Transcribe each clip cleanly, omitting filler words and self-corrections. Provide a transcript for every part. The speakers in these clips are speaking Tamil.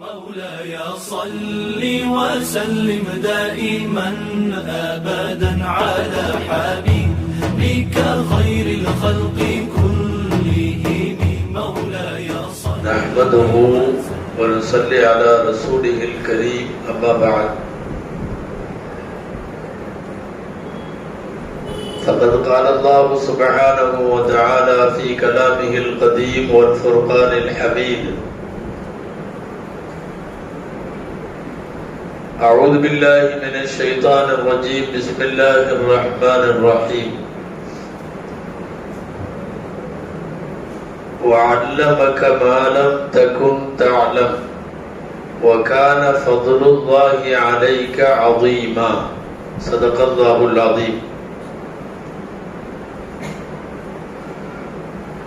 مولاي صل وسلم دائما أبدا على حبيبك خير الخلق كلهم مولاي صل. نحمده ونصلي على رسوله الكريم أما بعد. فقد قال الله سبحانه وتعالى في كلامه القديم والفرقان الحميد: أعوذ بالله من الشيطان الرجيم. بسم الله الرحمن الرحيم. وعلمك ما لم تكن تعلم وكان فضل الله عليك عظيما. صدق الله العظيم.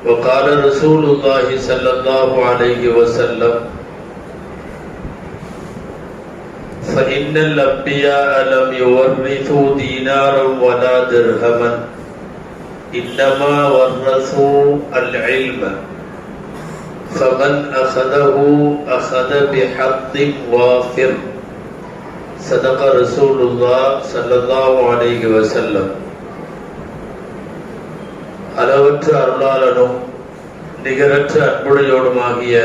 وقال رسول الله صلى الله عليه وسلم: فإن الأنبياء لم يورثوا دينارا ولا درهما إنما ورثوا العلم فمن أخذه أخذ بحظ وافر. صدق رسول الله صلى الله عليه وسلم. அளவற்ற அருளாளனும் நிகரற்ற அன்புடையோடுமாகிய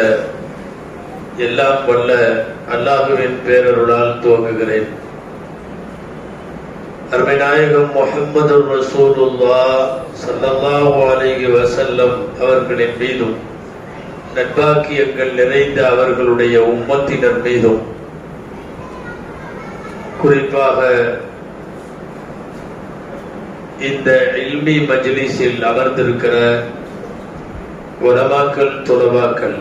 எல்லாம் வல்ல அல்லாஹுவின் பேரருளால் துவங்குகிறேன். அருமை நாயகம் முஹம்மது ரசூலுல்லாஹ் ஸல்லல்லாஹு அலைஹி வஸல்லம் அவர்களின் மீதும் நற்பாக்கியங்கள் நிறைந்த அவர்களுடைய உம்மத்தினர் மீதும் குறிப்பாக இந்த இல்மி மஜ்லிஸில் அமர்ந்திருக்கிற உலமாக்கள் துலமாக்கள்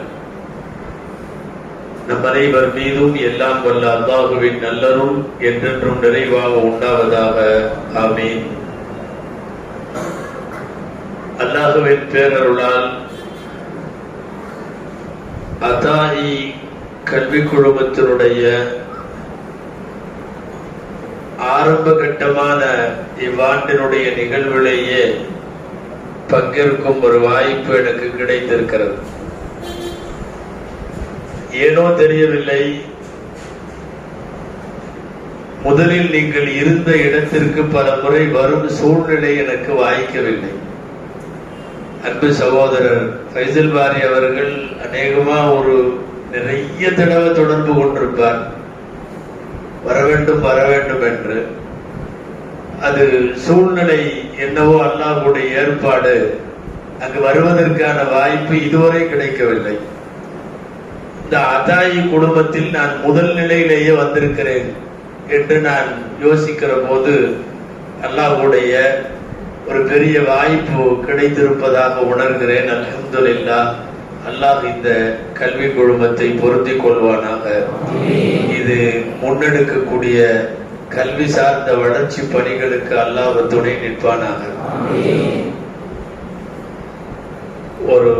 நம் அனைவர் மீதும் எல்லாம் வல்ல அல்லாஹுவின் நல்லருள் என்றென்றும் நிறைவாக உண்டாவதாக. ஆமீன். அல்லாஹுவின் பேரருளால் அதாயி கல்வி குழுமத்தினுடைய ஆரம்ப கட்டமான இவ்வாண்டினுடைய நிகழ்விலேயே பங்கேற்கும் ஒரு வாய்ப்பு எனக்கு கிடைத்திருக்கிறது. ஏனோ தெரியவில்லை, முதலில் நீங்கள் இருந்த இடத்திற்கு பல முறை வரும் சூழ்நிலை எனக்கு வாய்க்கவில்லை. அன்பு சகோதரர் ஃபைசல் பாரி அவர்கள் அநேகமா ஒரு நிறைய தடவை தொடர்பு கொண்டிருப்பார், வர வேண்டும் என்று. அது சூழ்நிலை என்னவோ அல்லாஹ்வுடைய ஏற்பாடு, அங்கு வருவதற்கான வாய்ப்பு இதுவரை கிடைக்கவில்லை. இந்த அதாயி குடும்பத்தில் நான் முதல் நிலையிலேயே வந்திருக்கிறேன் என்று நான் யோசிக்கிற போது அல்லாஹ்வுடைய ஒரு பெரிய வாய்ப்பு கிடைத்திருப்பதாக உணர்கிறேன். அல்ஹம்துலில்லாஹ். அல்லாஹ் இந்த கல்வி குழுமத்தை பொருந்திக் கொள்வானாக. இது முன்னெடுக்கக்கூடிய கல்வி சார்ந்த வளர்ச்சி பணிகளுக்கு அல்லாஹ் துணை நிற்பானாக. ஒரு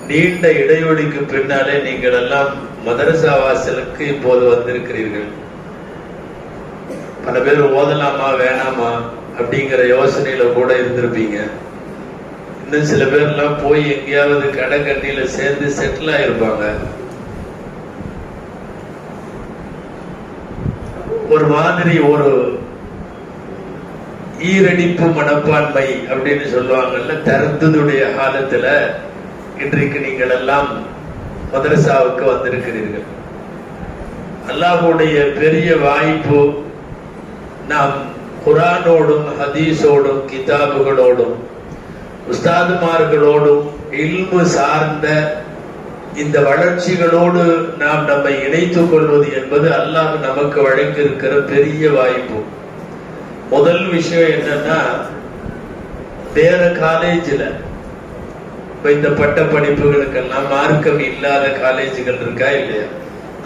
நீண்ட இடைவெளிக்கு பின்னாலே நீங்கள் எல்லாம் மதரசா வாசலுக்கு இப்போது வந்திருக்கிறீர்கள். பல பேர் ஓதலாமா வேணாமா அப்படிங்கிற யோசனையில கூட இருந்திருப்பீங்க. இன்னும் சில பேர் எல்லாம் போய் எங்கேயாவது கடை கண்ணியில சேர்ந்து செட்டில் ஆயிருப்பாங்க. ஒரு மாதிரி ஒரு ஈரடிப்பு மனப்பான்மை அப்படின்னு சொல்லுவாங்கல்ல, தருந்துடைய காலத்துல இன்றைக்கு நீங்கள் எல்லாம் மதரசாவுக்கு வந்திருக்கிறீர்கள். அல்லாஹ்வுடைய பெரிய வாய்ப்பு, நாம் குர்ஆனோடும் ஹதீஸோடும் கிதாபுகளோடும் உஸ்தாதுமார்களோடும் இல்மு சார்ந்த இந்த வளர்ச்சிகளோடு நாம் நம்மை இணைத்துக் கொள்வது என்பது அல்லாஹ் நமக்கு வழங்கியிருக்கிற பெரிய வாய்ப்பு. முதல் விஷயம் என்னன்னா, வேற காலேஜில் இந்த பட்ட படிப்புகளுக்கெல்லாம் மார்க்கம் இல்லாத காலேஜுகள் இருக்கா இல்லையா?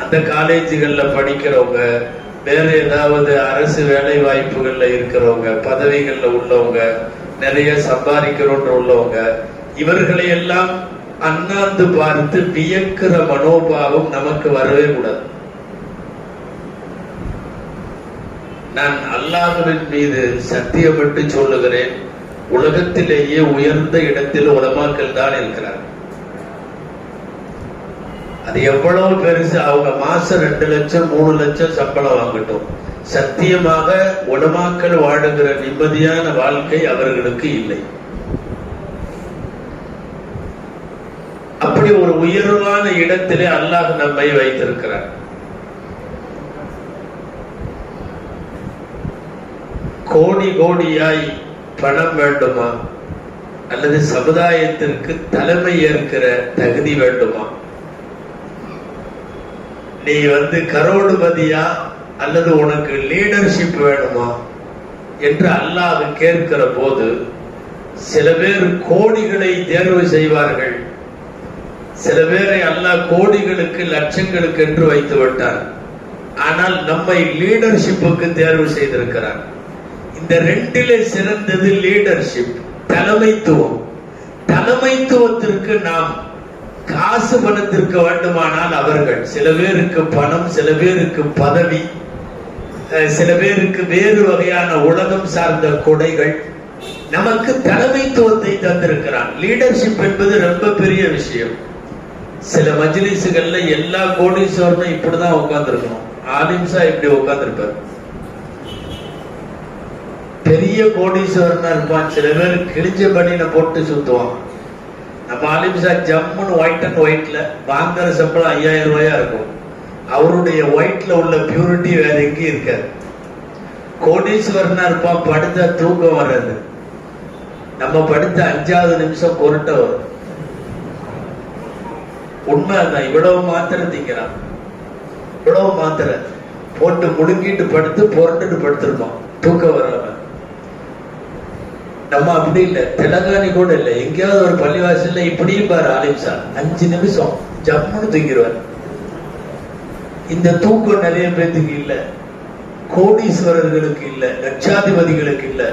அந்த காலேஜுகள்ல படிக்கிறவங்க, வேற ஏதாவது அரசு வேலை வாய்ப்புகள்ல இருக்கிறவங்க, பதவிகள்ல உள்ளவங்க, நிறைய சம்பாதிக்கிறோன்ற உள்ளவங்க, இவர்களை எல்லாம் அண்ணாந்து பார்த்து வியக்கிற மனோபாவம் நமக்கு வரவே கூடாது. நான் அல்லாஹ்வின் மீது சத்தியப்பட்டு சொல்லுகிறேன், உலகத்திலேயே உயர்ந்த இடத்தில் உலமாக்கள் தான் இருக்கிறார். அது எவ்வளவு பெருசு, அவங்க மாசம் 2 லட்சம் 3 லட்சம் சம்பளம் வாங்கட்டும், சத்தியமாக உலமாக்கள் வாழுகிற நிம்மதியான வாழ்க்கை அவர்களுக்கு இல்லை. அப்படி ஒரு உயர்வான இடத்திலே அல்லாஹ் நம்மை வைத்திருக்கிறார். கோடி கோடியாய் பணம் வேண்டுமா, அல்லது சமுதாயத்திற்கு தலைமை ஏற்கிற தகுதி வேண்டுமா? நீ கரோடுபதியா அல்லது உனக்கு லீடர்ஷிப் வேணுமா என்று அல்லாஹ் கேட்கிற போது சில பேர் கோடிகளை தேர்வு செய்வார்கள். சில பேரை அல்லாஹ் கோடிகளுக்கு லட்சங்களுக்கு என்று வைத்து விட்டார். ஆனால் நம்மை லீடர்ஷிப்புக்கு தேர்வு செய்திருக்கிறார். இந்த 2லே சிறந்தது லீடர்ஷிப், தலைமைத்துவம். தலைமைத்துவத்திற்கு நாம் காசு பணத்திற்கு வேண்டுமானால் அவர்கள், சில பேருக்கு பணம், சில பேருக்கு பதவி, சில பேருக்கு வேறு வகையான உலகம் சார்ந்த கொடைகள். நமக்கு தலைமைத்துவத்தை தந்திருக்கிறான். லீடர்ஷிப் என்பது ரொம்ப பெரிய விஷயம். சில மஜ்லிஸ்கள்ல எல்லா கோடீஸ்வரனும் இப்படிதான் உட்கார்ந்துருக்கணும். ஆலிம்சா இப்படி உட்கார்ந்துருப்பார், பெரிய கோடீஸ்வரனா இருப்பான். சில பேர் கிழிஞ்ச பனியில போட்டு சுத்துவான். நம்ம ஆலிம்சா ஜம்முன்னு ஒயிட் அண்ட் ஒயிட்ல வாங்குற சம்பளம் 5000 ரூபாயா இருக்கும். அவருடைய ஒயிட்ல உள்ள பியூரிட்டி வேற எங்கேயும் இருக்காது. கோடீஸ்வரனா இருப்பான், படுத்த தூக்கம் வர்றது. நம்ம படுத்த 5வது நிமிஷம் கொருட்ட வரும். உண்மைதான். இவ்வளவு மாத்திரை திங்கிறான், இவ்வளவு மாத்திரை போட்டு முடுங்கிட்டு படுத்து புரண்டுட்டு படுத்திருப்போம், தூக்கம் வராம. நம்ம அப்படி இல்லை, தெலங்கானி கூட இல்லை. எங்கேயாவது ஒரு பள்ளிவாசல்ல இப்படியும் பாரு ஆலிம்சா 5 நிமிஷம் ஜம்முன்னு தூங்கிடுவார். இந்த தூக்கம் நிறைய பேருக்கு இல்ல, கோடீஸ்வரர்களுக்கு இல்ல, லட்சாதிபதிகளுக்கு இல்ல.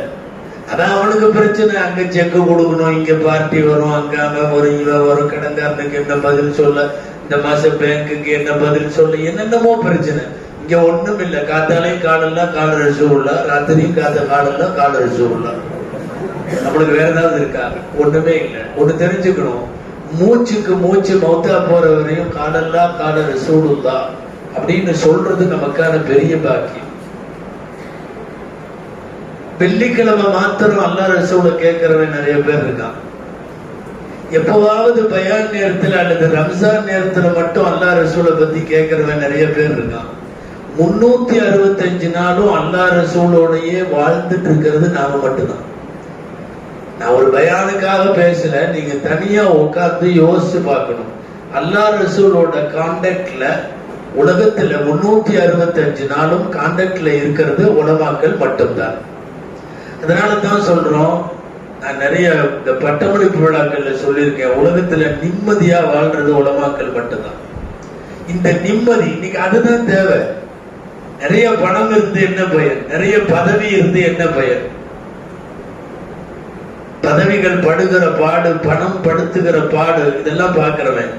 அதான் அவனுக்கு பிரச்சனை. அங்க செக்கு கொடுக்கணும், இங்க பார்ட்டி வரும், அங்க ஒரு வரும், கடன்காரனுக்கு என்ன பதில் சொல்ல, இந்த மாசம் பேங்குக்கு என்ன பதில் சொல்ல, என்னென்னமோ பிரச்சனை. இங்க ஒண்ணும் இல்ல. காத்தாலையும் காலெல்லாம் காலர் அடிச்சுள்ள, ராத்திரியும் காலெல்லாம் காலர் அடிச்சுள்ள. நம்மளுக்கு வேற ஏதாவது இருக்கா? ஒண்ணுமே இல்லை. ஒண்ணு தெரிஞ்சுக்கணும், மூச்சுக்கு மூச்சு மௌத்தா போற வரையும் காலெல்லாம் காலர் சூடுதா அப்படின்னு சொல்றது நமக்கான பெரிய பாக்கியம். வெள்ளிக்கிழமை மாத்திரம் அல்லாஹ் ரசூலை கேட்கிறவன் நிறைய பேர் இருக்கான். எப்பவாவது பயான் நேரத்துல அல்லது ரம்ஜான் நேரத்துல மட்டும் அல்லாஹ் ரசூலை பத்தி கேட்கிறவன் நிறைய பேர் இருக்கான். 365 நாளும் அல்லாஹ் ரசூலோடையே வாழ்ந்துட்டு இருக்கிறது நாம மட்டும்தான். நான் ஒரு பயானுக்காக பேசல, நீங்க தனியா உட்கார்ந்து யோசிச்சு பார்க்கணும். அல்லாஹ் ரசூலோட கான்டாக்ட்ல உலகத்துல 365 நாளும் கான்டாக்ட்ல இருக்கிறது உலமாக்கள் மட்டும்தான். அதனால தான் சொல்றோம், நான் நிறைய இந்த பட்டமளிப்பு விழாக்கள்ல சொல்லியிருக்கேன், உலகத்துல நிம்மதியா வாழ்றது உலமாக்கள் மட்டும்தான். இந்த நிம்மதி இன்னைக்கு அதுதான் தேவை. நிறைய பணம் இருந்து என்ன பயன்? நிறைய பதவி இருந்து என்ன பயன்? பதவிகள் படுகிற பாடு, பணம் படுத்துகிற பாடு, இதெல்லாம் பார்க்கிறவன்.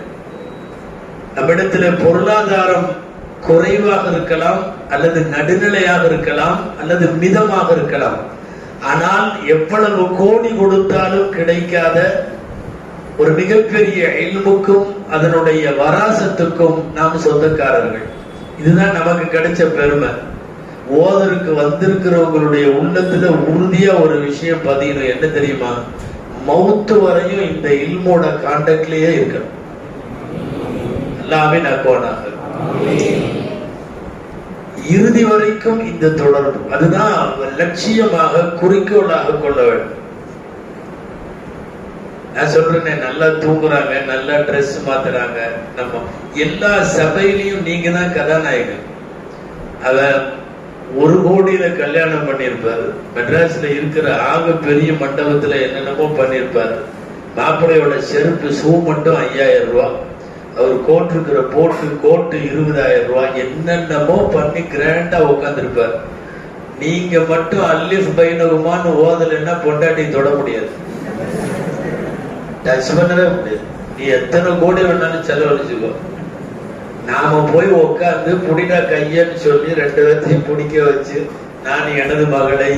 நம்மிடத்துல பொருளாதாரம் குறைவாக இருக்கலாம், அல்லது நடுநிலையாக இருக்கலாம், அல்லது மிதமாக இருக்கலாம். ஆனால் எவ்வளவு கோடி கொடுத்தாலும் கிடைக்காத ஒரு மிகப்பெரிய இல்முக்கும் அதனுடைய வராசத்துக்கும் நாம் சொந்தக்காரர்கள். இதுதான் நமக்கு கிடைச்ச பெருமை. ஓதருக்கு வந்திருக்கிறவங்களுடைய உள்ளத்துல உறுதியா ஒரு விஷயம் பதியணும். என்ன தெரியுமா? மௌத்து வரையும் இந்த இல்மோட கான்டாக்ட்லயே இருக்கணும். எல்லாமே நக்கோனாக இறுதி வரைக்கும் இந்த தொடர்பு, அதுதான் லட்சியமாக குறிக்கோளாக கொள்ள வேண்டும். நான் சொல்றேன், நல்லா தூங்குறாங்க, நல்லா ட்ரெஸ் மாத்துறாங்க. நம்ம எல்லா சபையிலையும் நீங்க தான் கதாநாயகன். அத 1 கோடியில கல்யாணம் பண்ணிருப்பாரு. மெட்ராஸ்ல இருக்கிற ஆக பெரிய மண்டபத்துல என்னென்னமோ பண்ணிருப்பாரு. மாப்பிள்ளையோட செருப்பு ஷூ மட்டும் 5000 ரூபாய். அவர் கோட்டிருக்கிற கோட்டு 20000 ரூபாய். என்னென்னமோ பண்ணி கிராண்டா உட்காந்துருப்பார். நீங்க மட்டும் அல்லிஃப் பைனகுமான்னு ஓதலைன்னா பொண்டாட்டி தொட முடியாது, டச் பண்ணவே முடியாது. நீ எத்தனை கோடி வேணாலும் செலவழிச்சுக்கோ. நாம போய் உட்கார்ந்து புடிடா கையன்னு சொல்லி 2 பேர்த்தையும் பிடிக்க வச்சு, நான் எனது மகளை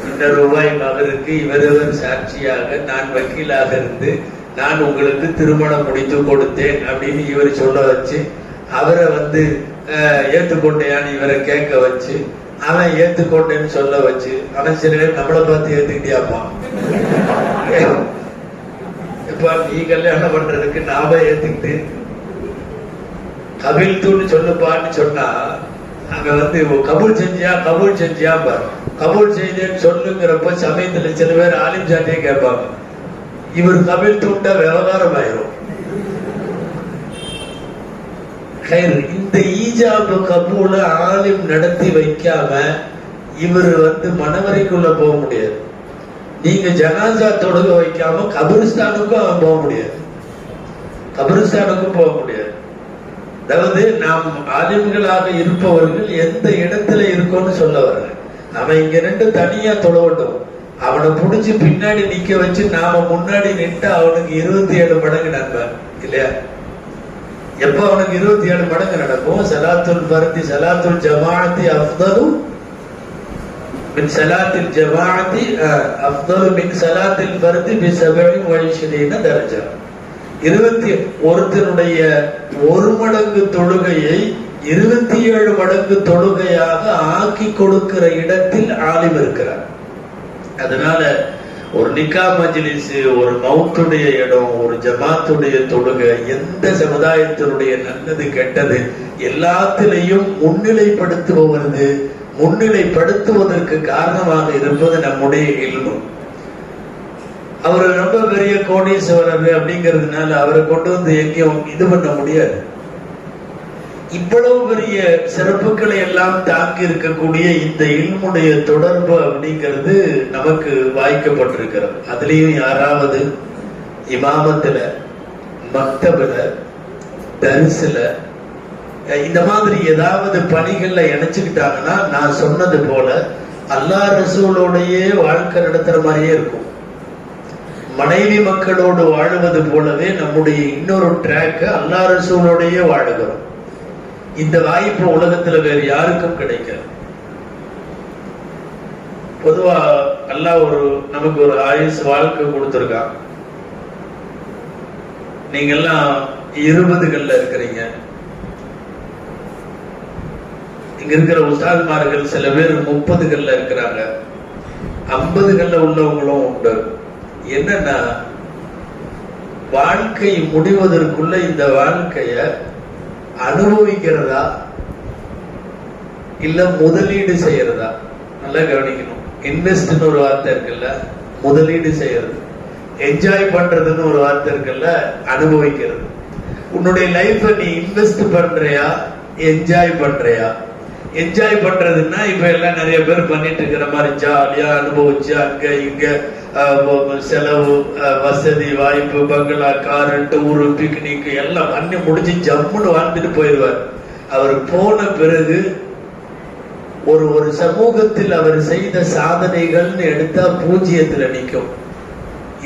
இந்த ரூபாய் மகருக்கு இவரவர் சாட்சியாக நான் வக்கீலாக இருந்து நான் உங்களுக்கு திருமணம் முடித்து கொடுத்தேன் அப்படின்னு இவர் சொல்ல வச்சு, அவரை ஏத்துக்கொண்டேன்னு இவரை கேட்க வச்சு, அவன் ஏத்துக்கொண்டேன்னு சொல்ல வச்சு, அவன் சில நேரம் நம்மளை பார்த்து ஏத்துக்கிட்டியாப்பா, இப்ப நீ கல்யாணம் பண்றதுக்கு நாம ஏத்துக்கிட்டு கபில் தூன்னு சொல்லுப்பான்னு சொன்னா, அங்க கபூல் செஞ்சியா பாரு, கபூல் செய்தேன்னு சொல்லுங்கிறப்ப சமயத்துல சில பேர் ஆலிம் சாட்டியே கேட்பாங்க. இவர் கபில் தூண்டா விவகாரம் ஆயிரும். இந்த ஈஜாபு கபூல ஆலிம் நடத்தி வைக்காம இவர் மனவரைக்குள்ள போக முடியாது. நீங்க ஜனாசா தொழுக வைக்காம கபிரிஸ்தானுக்கும் அவன் போக முடியாது, கபிரிஸ்தானுக்கும் போக முடியாது. அதாவது நாம் ஆலிம்களாக இருப்பவர்கள் எந்த இடத்துல இருக்கோம்னு சொல்ல வர்ற. அவன் இங்க நின்று தனியா தொழவட்டும், அவனை புடிச்சு பின்னாடி நிக்க வச்சு நாம முன்னாடி நின்று அவனுக்கு 27 மடங்கு நன்மை இல்லையா? எப்ப அவனுக்கு 27 மடங்கு நடக்கும்? சலாத்துல் ஃபர்தி சலாத்துல் ஜமாஅத்தி அஃதலு மின் சலாத்தில் ஜமாஅத்தி அஃதலு மின் சலாத்தில் ஃபர்தி பி 27 தரஜா. 21 ஒரு மடங்கு தொழுகையை 27 மடங்கு தொழுகையாக ஆக்கி கொடுக்கிற இடத்தில் ஆலிம் இருக்கிறார். அதனால ஒரு நிக்கா மஜ்லிஸ், ஒரு மவுத்துடைய இடம், ஒரு ஜமாத்துடைய தொழுகை, எந்த சமுதாயத்தினுடைய நல்லது கெட்டது எல்லாத்திலையும் முன்னிலைப்படுத்துவதற்கு காரணமாக இருப்பது நம்முடைய இல்மு. அவர் ரொம்ப பெரிய கோடீஸ்வரர் அப்படிங்கிறதுனால அவரை கொண்டு எங்கேயும் இது பண்ண முடியாது. இவ்வளவு பெரிய சிறப்புகளை எல்லாம் தாக்கி இருக்கக்கூடிய இந்த இல்முடைய தொடர்பு அப்படிங்கிறது நமக்கு வாய்க்கப்பட்டிருக்கிறது. அதுலயும் யாராவது இமாமத்துல, மக்தபுல, தரிசுல இந்த மாதிரி ஏதாவது பணிகள்ல இணைச்சுக்கிட்டாங்கன்னா, நான் சொன்னது போல அல்லாஹ் ரசூலோடையே வாழ்க்கை நடத்துற மாதிரியே இருக்கும். மனைவி மக்களோடு வாழுவது போலவே நம்முடைய இன்னொரு ட்ராக் அல்லாஹ் ரசூலோடையே வாழுகிறோம். இந்த வாய்ப்பு உலகத்துல வேறு யாருக்கும் கிடைக்காது. பொதுவா அல்லாஹ் நமக்கு ஒரு ஆயுஸ் வாழ்க்கை கொடுத்திருக்கான். நீங்க எல்லாம் 20கள்ல இருக்கிறீங்க. இங்க இருக்கிற உஸ்தாத்மார்கள் சில பேர் 30கள்ல இருக்கிறாங்க, 50கள்ல உள்ளவங்களும் உண்டு. என்னன்னா, வாழ்க்கை முடிவதற்குள்ள இந்த வாழ்க்கைய அனுபவிக்கிறதா இல்ல முதலீடு செய்யறதா? நல்லா கவனிக்கணும். இன்வெஸ்ட்னு ஒரு வார்த்தை இருக்குல்ல, முதலீடு செய்யறது. என்ஜாய் பண்றதுன்னு ஒரு வார்த்தை இருக்குல்ல, அனுபவிக்கிறது. உன்னுடைய லைஃப நீ இன்வெஸ்ட் பண்றியா, என்ஜாய் பண்றியா? என்ஜாய் பண்றதுன்னா இப்ப எல்லாம் நிறைய பேர் பண்ணிட்டு இருக்கிற மாதிரி ஜாலியா அனுபவிச்சு அங்க இங்க செலவு, வசதி வாய்ப்பு, பங்களா, காரு, டூரு, பிக்னிக் எல்லாம் பண்ணி முடிச்சு ஜம்முன்னு வாழ்ந்துட்டு போயிடுவார். அவர் போன பிறகு ஒரு சமூகத்தில் அவர் செய்த சாதனைகள்னு எடுத்தா 0த்துல நிற்கும்.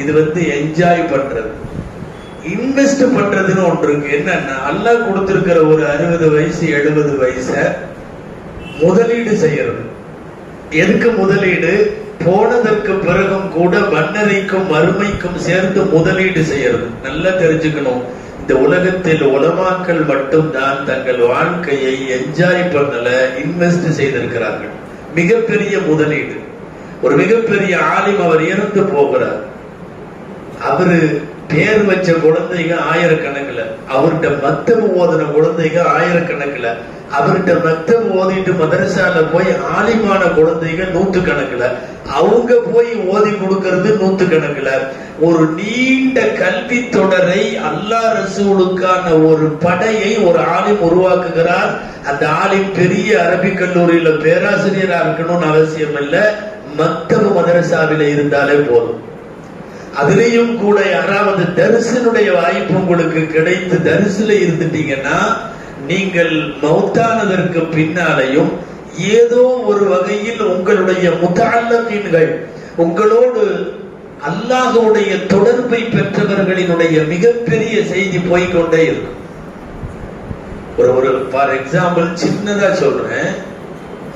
இது என்ஜாய் பண்றது. இன்வெஸ்ட் பண்றதுன்னு ஒன்று இருக்கு. என்னன்னா, அல்லாஹ் கொடுத்திருக்கிற ஒரு 60 வயசு 70 வயச முதலீடு செய்யறது. எதுக்கு முதலீடு? போனதற்கு பிறகும் கூட மன்னரைக்கும் மறுமைக்கும் சேர்ந்து முதலீடு செய்யறது. நல்லா தெரிஞ்சுக்கணும். இந்த உலகத்தில் உலமாக்கள் மட்டும்தான் தங்கள் வாழ்க்கையை என்ஜாய் பண்ணல, இன்வெஸ்ட் செய்திருக்கிறார்கள். மிகப்பெரிய முதலீடு. ஒரு மிகப்பெரிய ஆலிம் அவர் இறந்து போகிறார். அவரு பேர் வச்ச குழந்தைங்க ஆயிரக்கணக்கில், அவர்கிட்ட மக்தபு ஓதின குழந்தைங்க ஆயிரக்கணக்கில், அவர்கிட்ட மக்தபு ஓதிட்டு மதரசால போய் ஆலிமான குழந்தைங்க 100கணக்கில், அவங்க போய் ஓதி கொடுக்கிறது 100கணக்கில். ஒரு நீண்ட கல்வி தொடரை அல்லாஹ் ரசூலுக்கான ஒரு படையை ஒரு ஆலிம் உருவாக்குகிறார். அந்த ஆலிம் பெரிய அரபிக் கல்லூரியில பேராசிரியரா இருக்கணும்னு அவசியம் இல்லை, மக்தபு மதரசாவில இருந்தாலே போதும். அதுலயும் கூட யாராவது தரிசனுடைய வாய்ப்பு உங்களுக்கு கிடைத்து தரிசுல இருந்துட்டீங்கன்னா, நீங்கள் மௌத்தானதற்கு பின்னாலையும் ஏதோ ஒரு வகையில் உங்களுடைய முத்தஅல்லகீன்கள், உங்களோடு அல்லாஹ்வுடைய தொடர்பை பெற்றவர்களினுடைய மிகப்பெரிய செய்தி போய்கொண்டே இருக்கும். ஒரு ஃபார் எக்ஸாம்பிள் சின்னதா சொல்றேன்.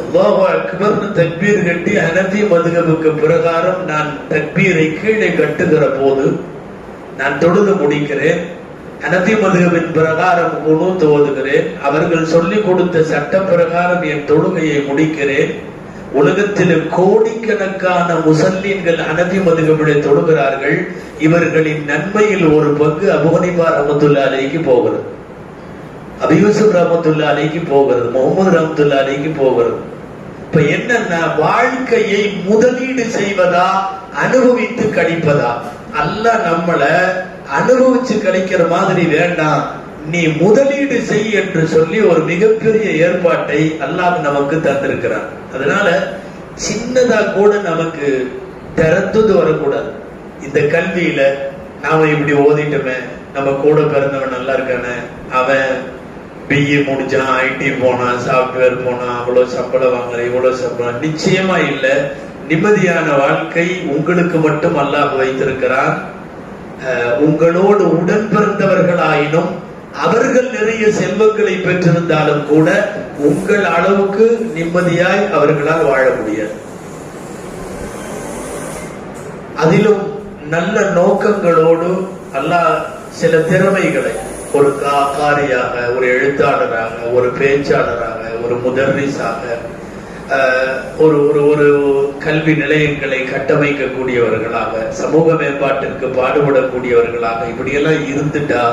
அல்லாஹு அக்பர்னு தக்பீர் கட்டி ஹனஃபி மதுஹபுக்கு பிரகாரம் நான் தக்பீரை கீழே கட்டுகிற போது நான் தொழுது முடிக்கிறேன், ஹனஃபி மதுஹபின் பிரகாரம் குனூத் ஓதுகிறேன், அவர்கள் சொல்லிக் கொடுத்த சட்ட பிரகாரம் என் தொழுகையை முடிக்கிறேன். உலகத்தில் கோடிக்கணக்கான முஸல்லீன்கள் ஹனஃபி மதுஹபிலே தொழுகிறார்கள். இவர்களின் நன்மையில் ஒரு பங்கு அபூ ஹனீஃபா ரஹ்மத்துல்லாஹி அலைஹி போகிறது, அபூ யூசுப் ரஹ்மத்துல்லாஹி அலைஹி போகிறது, முஹம்மது ரஹ்மத்துல்லாஹி அலைஹி போகிறது. இப்ப என்னன்னா, வாழ்க்கையை முதலீடு செய்வதா அனுபவித்து கழிப்பதா? அல்லாஹ் நம்மள அனுபவிச்சு கழிக்கிற மாதிரி வேண்டாம், நீ முதலீடு செய் என்று சொல்லி ஒரு மிகப்பெரிய ஏற்பாட்டை அல்லாஹ் நமக்கு தந்திருக்கிறான். அதனால சின்னதா கூட நமக்கு திறந்து வரக்கூடாது. இந்த கல்வியில நாம இப்படி ஓதிட்டோமே, நம்ம கூட பிறந்தவன் நல்லா இருக்கானே, அவன் பிஇ முடிச்சான், ஐடி போனான், சாப்ட்வேர் போனான், அவ்வளவு சம்பளம் வாங்கல, இவ்வளவு சம்பளம், நிச்சயமா இல்ல. நிம்மதியான வாழ்க்கை உங்களுக்கு மட்டும் அல்லாஹ் வைத்திருக்கிறான். உங்களோடு உடன் பிறந்தவர்களாயினும் அவர்கள் நிறைய செல்வங்களை பெற்றிருந்தாலும் கூட உங்கள் அளவுக்கு நிம்மதியாய் அவர்களால் வாழ முடியாது. அதிலும் நல்ல நோக்கங்களோடு அல்லாஹ் சில திறமைகளை, ஒரு காரியாக, ஒரு எழுத்தாளராக, ஒரு பேச்சாளராக, ஒரு முதர்ரிஸாக, ஒரு ஒரு கல்வி நிலையங்களை கட்டமைக்கக்கூடியவர்களாக, சமூக மேம்பாட்டிற்கு பாடுபடக்கூடியவர்களாக இப்படியெல்லாம் இருந்துட்டா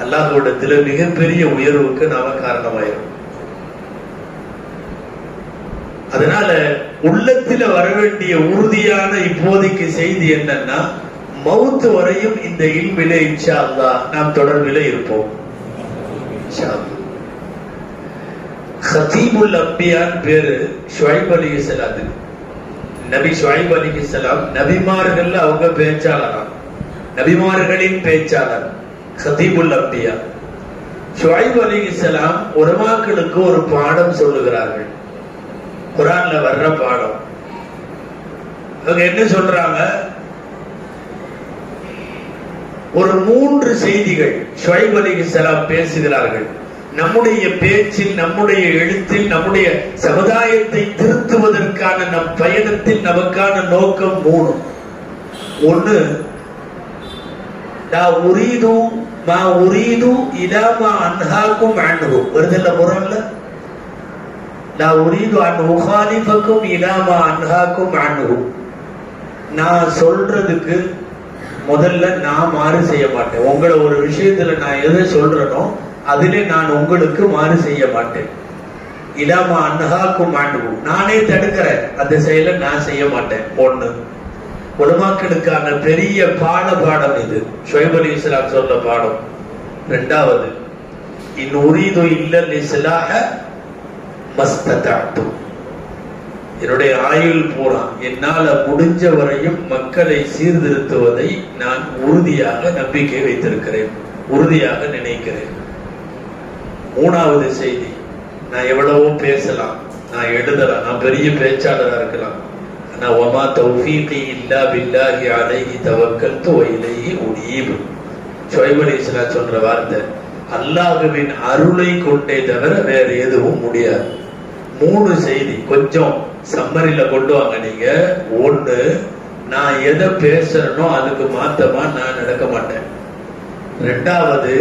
அல்லாஹ்விடத்துல மிகப்பெரிய உயர்வுக்கு நாம காரணமாயிரும். அதனால உள்ளத்துல வர வேண்டிய உறுதியான இப்போதைக்கு செய்தி என்னன்னா, மவுத் வரையும் இந்த இல்மிலே இன்ஷா அல்லாஹ் நாம் தொடர்பிலே இருப்போம். இன்ஷா அல்லாஹ். ஹதீபுல் அம்பியான் பேரு ஷுஐப் அலைஹிஸ்ஸலாம். நபி ஷுஐப் அலைஹிஸ்ஸலாம் நபிமார்கள், அவங்க பேச்சாளராம், நபிமார்களின் பேச்சாளர் ஹதீபுல் அம்பியா. ஷுஐப் அலைஹிஸ்ஸலாம் உலமாக்களுக்கு ஒரு பாடம் சொல்லுகிறார்கள், குர்ஆன்ல வர்ற பாடம். அவங்க என்ன சொல்றாங்க, ஒரு 3 செய்திகள் ஷுஐப் அலைஹிஸ்ஸலாம் பேசுகிறார்கள். நம்முடைய பேச்சில், நம்முடைய எழுத்தில், நம்முடைய சமுதாயத்தை திருத்துவதற்கான நம் பயணத்தில் நமக்கான நோக்கம் 3. ஒன்று, லா உரீது மா உரீது இலா மா அன்ஹாக்கும் அன்ஹு. வருதுல்ல குர்ஆன்ல, லா உரீது அன் உகாலிஃபக்கும் இலா மா அன்ஹாக்கும் அன்ஹு. நான் சொல்றதுக்கு முதல்ல நான் மாறு செய்ய மாட்டேன். உங்களை ஒரு விஷயத்துல நான் எதை சொல்றேனோ அதிலே நான் உங்களுக்கு மாறு செய்ய மாட்டேன். இலாமா அன்ஹாக்கும் அன்ஹு, நானே தடுக்கிறேன், அந்த செயலை நான் செய்ய மாட்டேன். 1. உலமாக்களுக்கான பெரிய பாடம் இது, ஷுஐப் அலைஹிஸ்ஸலாம் சொல்ற பாடம். 2வது, இன் உரீது இல்லல் இஸ்லாஹ மஸ்ததஅது. என்னுடைய ஆயுள் பூரா என்னால முடிஞ்ச வரையும் மக்களை சீர்திருத்துவதை நான் உறுதியாக நம்பிக்கை வைத்திருக்கிறேன், உறுதியாக நினைக்கிறேன். 3வது செய்தி, நான் எவ்வளவோ பேசலாம், நான் எழுதலாம், நான் பெரிய பேச்சாளராக இருக்கலாம், ஆனா வமா தௌஃபீகி இல்லா பில்லாஹி அலைஹி தவக்கல்து வ இலைஹி உனீப். ஷுஐப் அலைஹிஸ்ஸலாம் சொல்ற வார்த்தை, அல்லாஹ்வின் அருளை கொண்டே தவிர வேற எதுவும் முடியாது. 3 செய்தி கொஞ்சம் சம்மரியில கொண்டு வாங்க நீங்க. 1, நான் எதை பேசுறேனோ அதுக்கு மாத்தமா நான் நடக்க மாட்டேன். 2வது,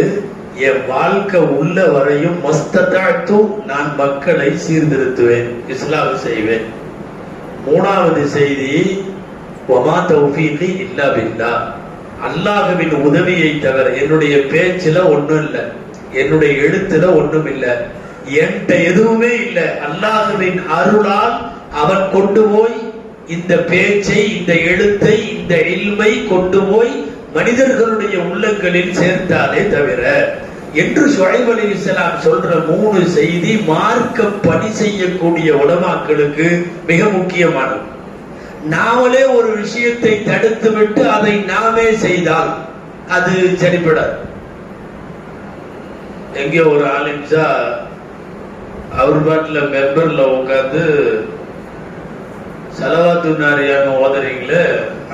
என் வாழ்க்கை உள்ள வரையும் மஸ்ததஅது, நான் மக்களை சீர்திருத்துவேன், இஸ்லாம் செய்வேன். 3வது செய்தி, வமா தௌஃபீகி இல்லா பில்லாஹ். அல்லாஹ்வின் உதவியை தவிர என்னுடைய பேச்சுல ஒண்ணும் இல்லை, என்னுடைய எழுத்துல ஒண்ணும் இல்லை, என்கிட்ட எதுவுமே இல்லை. அல்லாஹ்வின் அருளால் அவன் கொண்டு போய் இந்த பேச்சை, இந்த எழுத்தை, இந்த இல்மை கொண்டு போய் மனிதர்களுடைய உள்ளங்களில் சேர்த்தாலே தவிர என்று ஷுஐப் அலைஹிஸ்ஸலாம் சொல்ற 3 செய்தி மார்க்க பணி செய்யக்கூடிய உலமாக்களுக்கு மிக முக்கியமானது. நாமளே ஒரு விஷயத்தை தடுத்து விட்டு அதை நாமே செய்தால் அது சரிபடாது. எங்கே ஒரு ஆலிம்சா அவர் பாட்டுல மெம்பர்ல உட்காந்து சலவாத்து நாரியான்னு ஓதுறீங்களே,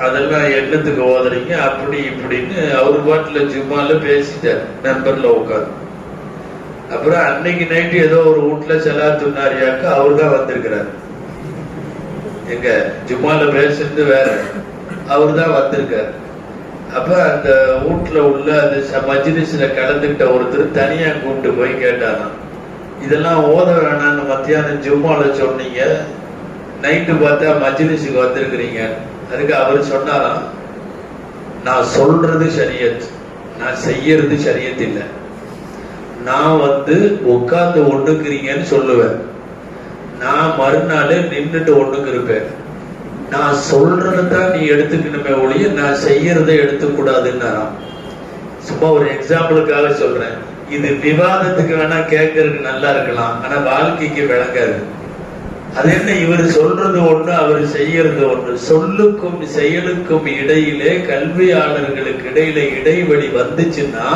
அதெல்லாம் எண்ணத்துக்கு ஓதுறீங்க அப்படி இப்படின்னு அவர் பாட்டுல ஜும்மால பேசிட்டார் மெம்பர்ல உட்காந்து. அப்புறம் அன்னைக்கு நைட்டு ஏதோ ஒரு வீட்டுல சலாத்து நாரியாக்கு அவர் தான் வந்திருக்கிறார். எங்க ஜும்மால பேசுறது வேற, அவர் தான் வந்திருக்காரு. அப்ப அந்த வீட்டுல உள்ள அந்த மஜ்லிஸ்ல கலந்துக்கிட்ட ஒருத்தர் தனியா கூப்பிட்டு போய் கேட்டாராம், இதெல்லாம் ஓத வேணான்னு மத்தியானம் ஜும்மால சொன்னீங்க, நைட்டு பார்த்தா மஜ்லிஸுக்கு வந்திருக்கிறீங்க. அதுக்கு அவர் சொன்னாராம், நான் சொல்றது ஷரியத், நான் செய்யறது ஷரியத் இல்லை. நான் உட்கார்ந்து ஒண்ணுக்குறீங்கன்னு சொல்லுவேன், நான் மறுநாள் நின்றுட்டு ஒண்ணுக்கு இருப்பேன். நான் சொல்றதான் நீ எடுத்துக்கணுமே ஒழிய நான் செய்யறதை எடுத்துக்கூடாதுன்னாராம். சும்மா ஒரு எக்ஸாம்பிளுக்காக சொல்றேன். இது விவாதத்துக்கு வேணா கேட்கறதுக்கு நல்லா இருக்கலாம், ஆனா வாழ்க்கைக்கு விளங்காது. அது என்ன, இவர் சொல்றது ஒண்ணு அவர் செய்யறது ஒண்ணு. சொல்லுக்கும் செயலுக்கும் இடையிலே கல்வியாளர்களுக்கு இடையில இடைவெளி வந்துச்சுன்னா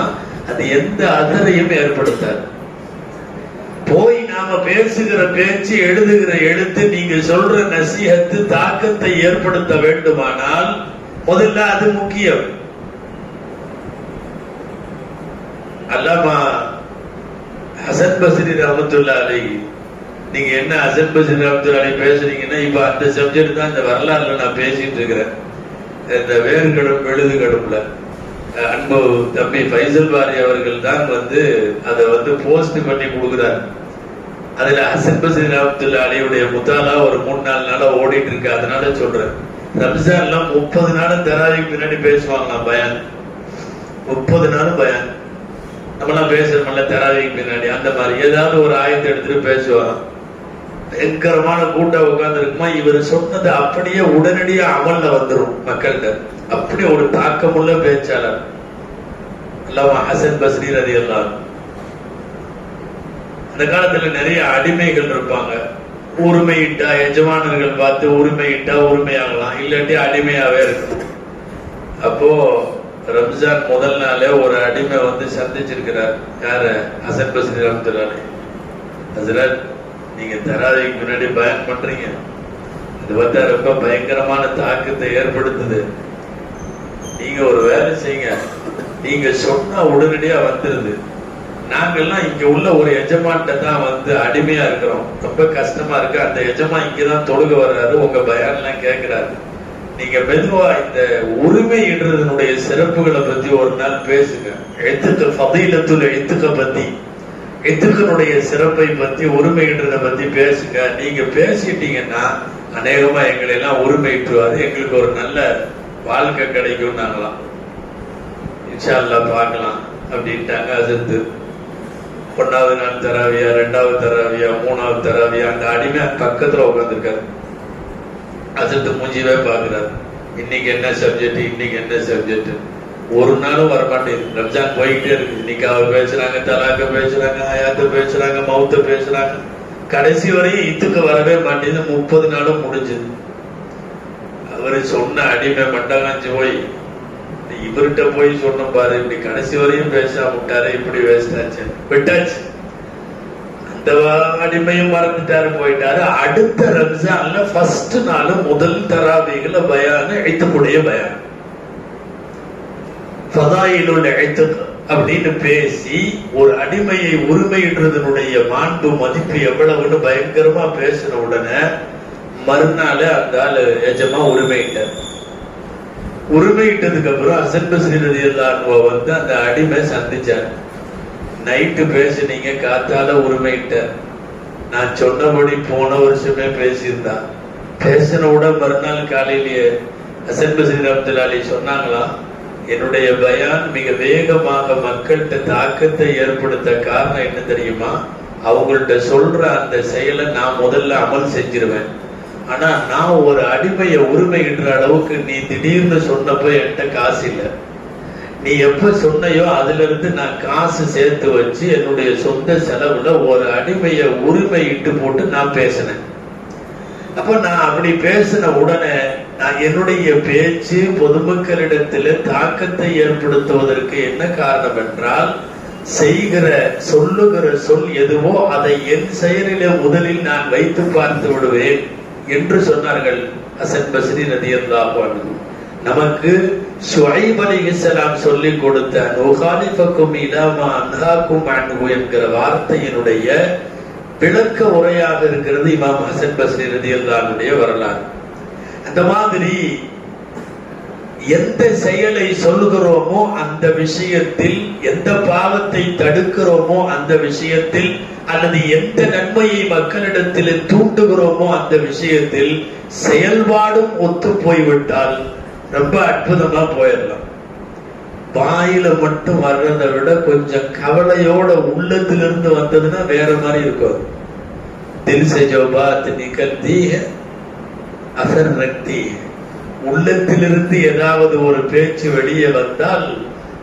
அது எந்த அதரையும் ஏற்படுத்தாது. போய் நாம பேசுகிற பேச்சு, எழுதுகிற எழுத்து, நீங்க சொல்ற நசீஹத்து தாக்கத்தை ஏற்படுத்த வேண்டுமானால் முதல்ல அது முக்கியம். அல்லாமா ஹசன் பஸ்ரி ரஹ்மத்துல்லாஹி அலைஹி, நீங்க என்ன ஹசன் பஸ்ரி ரஹ்மத்துல்லாஹி அலைஹி பேசுறீங்கன்னா, இப்ப அந்த சப்ஜெக்ட் தான் இந்த வரலாறுல நான் பேசிட்டு இருக்கிறேன். இந்த வேறுகடும் எழுதுகடும்ல அன்பு தம்பி ஃபைசல் பாரி அவர்கள் தான் அதை போஸ்ட் பண்ணி கொடுக்குறாரு. அதுல ஹசன் பஸ்ரி ரஹ்மத்துல்லாஹி அலைஹியுடைய முத்தாலா ஒரு 3-4 நாளா ஓடிட்டு இருக்கு. அதனால சொல்றேன், ரம்ஜான்லாம் 30 நாளும் தராவிக்கு பின்னாடி பேசுவாங்களாம் பயான். 30 நாளும் பயான். நம்மளாம் பேசுறோம்ல தராவிக்கு பின்னாடி, அந்த மாதிரி ஏதாவது ஒரு ஆயத்தை எடுத்துட்டு பேசுவாங்க. பயங்கரமான கூட்டம் உட்கார்ந்து இருக்குமா, இவர் சொன்னது அப்படியே உடனடியா அமல்ல வந்துடும் மக்கள்கிட்ட. அப்படி ஒரு தாக்கமுள்ள பேச்சாளர் அல்லாமா ஹசன் பஸ்ரி ரலியல்லாஹு அன்ஹு. அந்த காலத்துல நிறைய அடிமைகள் இருப்பாங்க. உரிமையிட்டா எஜமானர்கள் பார்த்து உரிமையிட்டா உரிமையாகலாம், இல்லாட்டி அடிமையாவே இருக்கும். அப்போ ரம்ஜான் முதல் நாளே ஒரு அடிமை சந்திச்சிருக்கிறார். யாரு? ஹசன் பஸ்ரி ரஹ்மத்துல்லாஹி அலைஹி. ஹஸ்ரத், நீங்க தராவிக்கு முன்னாடி பயன் பண்றீங்க, அது ரொம்ப பயங்கரமான தாக்கத்தை ஏற்படுத்துது. நீங்க ஒரு வேலை செய்யுங்க, நீங்க சொன்னா உடனடியா வந்துருது. நாங்கெல்லாம் இங்க உள்ள ஒரு எஜமான்ட்ட தான் அடிமையா இருக்கிறோம், ரொம்ப கஷ்டமா இருக்கு. அந்த எஜமான் இங்கதான் தொழுக வர்றாரு, உங்க பயான் எல்லாம் கேட்கிறாரு. நீங்க மெதுவா இந்த உரிமையிடுறதனுடைய சிறப்புகளை பத்தி ஒரு நாள் பேசுங்க. எத்துக்க ஃபதீலத்துல் எத்துக்க பத்தி, எத்துக்கனுடைய சிறப்பை பத்தி, உரிமையிடுறத பத்தி பேசுங்க. நீங்க பேசிட்டீங்கன்னா அநேகமா எங்களை எல்லாம் உரிமையிட்டுவாரு, எங்களுக்கு ஒரு நல்ல வாழ்க்கை கிடைக்கும். நாங்களாம் இன்ஷா அல்லாஹ் பார்க்கலாம் அப்படின்ட்டாங்க. அது 1வது நாள் தராவியா, 2வது தராவியா, 3வது தராவியா. அந்த அடிமை பக்கத்துல உட்காந்துருக்காரு. அசத்து மூஞ்சிவே பாக்குறாரு, இன்னைக்கு என்ன சப்ஜெக்ட், இன்னைக்கு என்ன சப்ஜெக்ட். ஒரு நாளும் வரமாட்டேங்குது. ரம்ஜான் போயிட்டே இருக்கு. இன்னைக்கு அவர் பேசுறாங்க, தலாக்க பேசுறாங்க, ஆயாத்த பேசுறாங்க, மௌத்த பேசுறாங்க. கடைசி வரையும் இத்துக்கு வரவே மாட்டேங்குது. 30 நாளும் முடிஞ்சது. அவரு சொன்ன அடிமை மண்டகாஞ்சு போய் இவர்கிட்ட போய் சொன்ன பாரு, இப்படி கடைசி வரையும் பேசாம விட்டாரு, இப்படி வேஸ்டாச்சு, விட்டாச்சு. அந்த அடிமையும் மறந்துட்டாரு, போயிட்டாரு. அடுத்த ரம்ஜான்ல ஃபர்ஸ்ட் நாள் முதல் தராவிகளை பயான எழுத்துக்கூடிய பயான் ஃபதாயிலுல் இத்க் அப்படின்னு பேசி ஒரு அடிமையை உரிமையிடுறதனுடைய மாண்பு மதிப்பு எவ்வளவுன்னு பயங்கரமா பேசின உடனே மறுநாள் அந்த ஆளு எஜமா உரிமையிட்டார். உரிமையிட்டதுக்கு அப்புறம் ஹசன் பஸ்ரி ரலியல்லாஹு அன்ஹு அந்த அடிமை சந்திச்சார். நைட்டு பேசினீங்க, காத்தால உரிமையிட்டார். நான் சொன்னபடி போன வருஷமே பேசியிருந்தான். பேசின உடனே மறுநாள் காலையிலேயே ஹசன் பஸ்ரி ரஹ்மத்துல்லாஹி அலைஹி சொன்னாங்களா, என்னுடைய பயான் மிக வேகமாக மக்கள்கிட்ட தாக்கத்தை ஏற்படுத்த காரணம் என்ன தெரியுமா, அவங்கள்ட்ட சொல்ற அந்த செயலை நான் முதல்ல அமல் செஞ்சிருவேன். ஆனா நான் ஒரு அடிமையை உரிமையிடுற அளவுக்கு நீ திடீர்னு சொன்னப்ப என்கிட்ட காசு இல்லை. நீ எப்ப சொன்னையோ அதுல இருந்து நான் காசு சேர்த்து வச்சு என்னுடைய சொந்த செலவுல ஒரு அடிமையை உரிமையிட்டு போட்டு நான் பேசினேன். அப்ப நான் அப்படி பேசின உடனே நான் என்னுடைய பேச்சு பொதுமக்களிடத்தில் தாக்கத்தை ஏற்படுத்துவதற்கு என்ன காரணம் என்றால், சொல்லுகிற சொல் எதுவோ அதை என் செயலிலே முதலில் நான் வைத்து பார்த்து விடுவேன் என்று சொன்னார்கள் ஹசன் பஸ்ரி ரலியல்லாஹு அன்ஹு. நமக்கு ஷுஐப் அலைஹிஸ்ஸலாம் சொல்லிக் கொடுத்த நுகாலிஃபக்கும் இலா மா அன்ஹாக்கும் அன்ஹு என்கிற வார்த்தையினுடைய விளக்க உரையாக இருக்கிறது இமாம் ஹசன் பஸ்ரி ரலியல்லாஹு அன்ஹுடைய வரலாறு. அந்த மாதிரி எந்த செயலை சொல்லுகிறோமோ அந்த விஷயத்தில், எந்த பாவத்தை தடுக்கிறோமோ அந்த விஷயத்தில், அல்லது எந்த நன்மையை மக்களிடத்தில் தூண்டுகிறோமோ அந்த விஷயத்தில் செயல்பாடும் ஒத்து போய்விட்டால் ரொம்ப அற்புதமா போயிடலாம். வாயில மட்டும் வர்றதை விட கொஞ்சம் கவலையோட உள்ளத்திலிருந்து வந்ததுன்னா வேற மாதிரி இருக்கும். தில் சே ஜோ பாத் நிகல்தி ஹை அசர் ரக்தி. உள்ளத்திலிருந்து ஏதாவது ஒரு பேச்சு வெளியே வந்தால்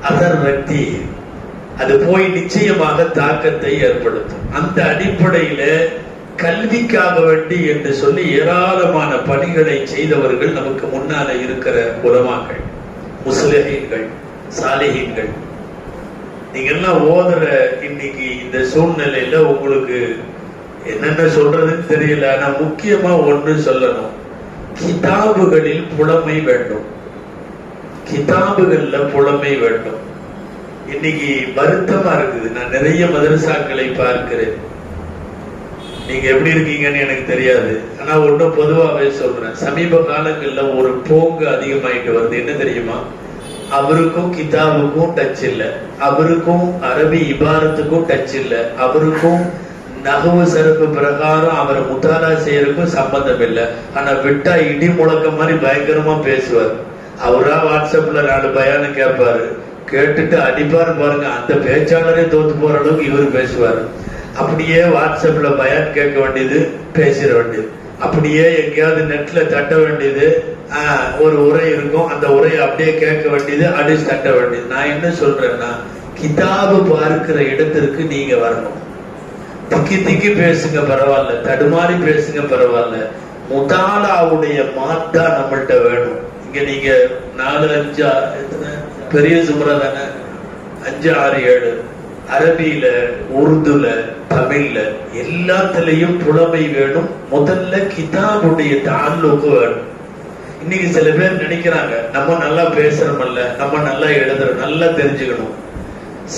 அசர் ரக்தி, அது போய் நிச்சயமாக தாக்கத்தை ஏற்படுத்தும். அந்த அடிப்படையில கல்விக்காக வேண்டி என்று சொல்லி ஏராளமான பணிகளை செய்தவர்கள் நமக்கு முன்னால இருக்கிற உலமாக்கள், முஸ்லிஹீன்கள், சாலிஹீன்கள். நீங்க எல்லாம் ஓதுற இன்னைக்கு இந்த சூழ்நிலையில உங்களுக்கு என்னென்ன சொல்றதுன்னு தெரியல. ஆனா முக்கியமா ஒன்று சொல்லணும், கிதாபுகளில் புலமை வேண்டும். கிதாபுகள்ல புலமை வேண்டும். இன்னைக்கு வருத்தமா இருக்குது. நான் நிறைய மதரசாக்களை பார்க்கிறேன். நீங்க எப்படி இருக்கீங்கன்னு எனக்கு தெரியாது. ஆனா ஒன்னும் பொதுவாகவே சொல்றேன், சமீப காலங்கள்ல ஒரு போங்கு அதிகமாயிட்டு வருது. என்ன தெரியுமா? அவருக்கும் கிதாபுக்கும் டச் இல்ல, அவருக்கும் அரபி இபாரத்துக்கும் டச் இல்ல, அவருக்கும் நகவு சரப்பு பிரகாரம் அவரை முத்தாலா செய்யறதுக்கும் சம்பந்தம் இல்லை. ஆனா விட்டா இடி முழக்க மாதிரி பயங்கரமா பேசுவார். அவரா வாட்ஸ்அப்ல 4 பயானம் கேட்பாரு, கேட்டுட்டு அடிப்பாரு பாருங்க. அந்த பேச்சாளரே தோத்து போற அளவுக்கு இவரு பேசுவாரு. அப்படியே வாட்ஸ்அப்ல பயான் கேட்க வேண்டியது, பேசிட வேண்டியது. அப்படியே எங்கேயாவது நெட்ல தட்ட வேண்டியது, ஒரு உரை இருக்கும், அந்த உரையை அப்படியே கேட்க வேண்டியது, அடிச்சு தட்ட வேண்டியது. நான் என்ன சொல்றேன்னா, கிதாபு பார்க்கிற இடத்திற்கு நீங்க வரணும். திக்கி திக்கி பேசுங்க பரவாயில்ல, தடுமாறி பேசுங்க பரவாயில்ல, முதாலாவுடைய மாத்தா நம்மள்கிட்ட வேணும். இங்க நீங்க 4, 5 பெரிய சுமரா தானே, 5, 6, 7 அரபியில, உருதுல, தமிழ்ல எல்லாத்திலையும் புலமை வேணும். முதல்ல கிதாபுடைய தாலுக்கு வேணும். இன்னைக்கு சில பேர் நினைக்கிறாங்க, நம்ம நல்லா பேசுறோம்ல, நம்ம நல்லா எழுதுறோம், நல்லா தெரிஞ்சுக்கணும்.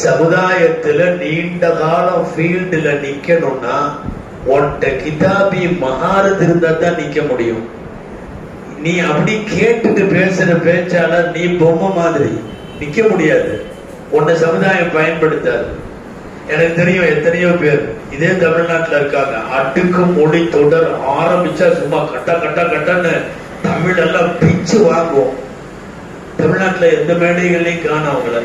சமுதாயத்துல நீண்ட காலம் ஃபீல்டுல நிக்கணும்னா உன்கிட்ட கிதாபி மகாரத் இருந்தா தான் நிக்க முடியும். நீ அப்படி கேட்டுட்டு பேசுற பேச்சால நீ பொம்மை மாதிரி நிக்க முடியாது. உன்னை சமுதாயம் பயன்படுத்தாது. எனக்கு தெரியும் எத்தனையோ பேர் இதே தமிழ்நாட்டுல இருக்காங்க, அடுக்கு மொழி தொடர் ஆரம்பிச்சா சும்மா கட்டா கட்டா கட்டான்னு தமிழ் எல்லாம் பிச்சு வாங்குவோம். தமிழ்நாட்டுல எந்த மேடைகளையும் காண அவங்கள.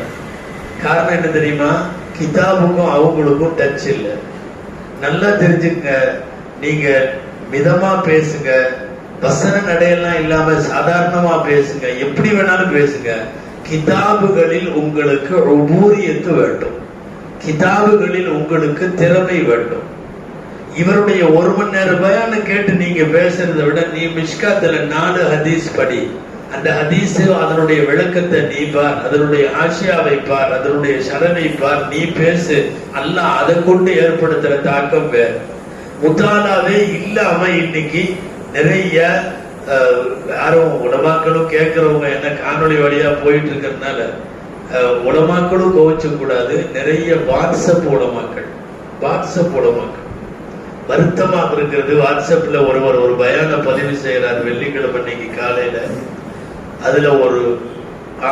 காரணம் என்ன தெரியுமா? கிதாபுக்கும் அவங்களுக்கும் டச் இல்லை. நல்லா தெரிஞ்சுங்க, நீங்க மிதமா பேசுங்க, வசன நடையெல்லாம் இல்லாம சாதாரணமா பேசுங்க, எப்படி வேணாலும் பேசுங்க. கிதாபுகளில் உங்களுக்கு உபூரியத்து வேண்டும், கிதாபுகளில் உங்களுக்கு திறமை வேண்டும். இவருடைய 1 மணி நேர பயானம் கேட்டு நீங்க பேசுறதை விட நீ மிஷ்காத்துல 4 ஹதீஸ் படி, அந்த ஹதீஸ் அதனுடைய விளக்கத்தை நீ பார், அதனுடைய ஆசியாவை பார், அதனுடைய சரணை பார், நீ பேசு. அல்லாஹ் அதை கொண்டு ஏற்படுத்துற தாக்கம் வேறு. முத்தாலாவே இல்லாம இன்னைக்கு நிறைய யாரும் உலமாக்களும் கேட்கிறவங்க என்ன காணொலி வழியா போயிட்டு இருக்கிறதுனால உலமாக்களும் கோவிச்ச கூடாது. நிறைய வாட்ஸ்அப் உலமாக்கள் வருத்தமாக இருக்கிறது. வாட்ஸ்அப்ல ஒருவர் ஒரு பயான பதிவு செய்யறார் வெள்ளிக்கிழமை அன்னைக்கு காலையில. அதுல ஒரு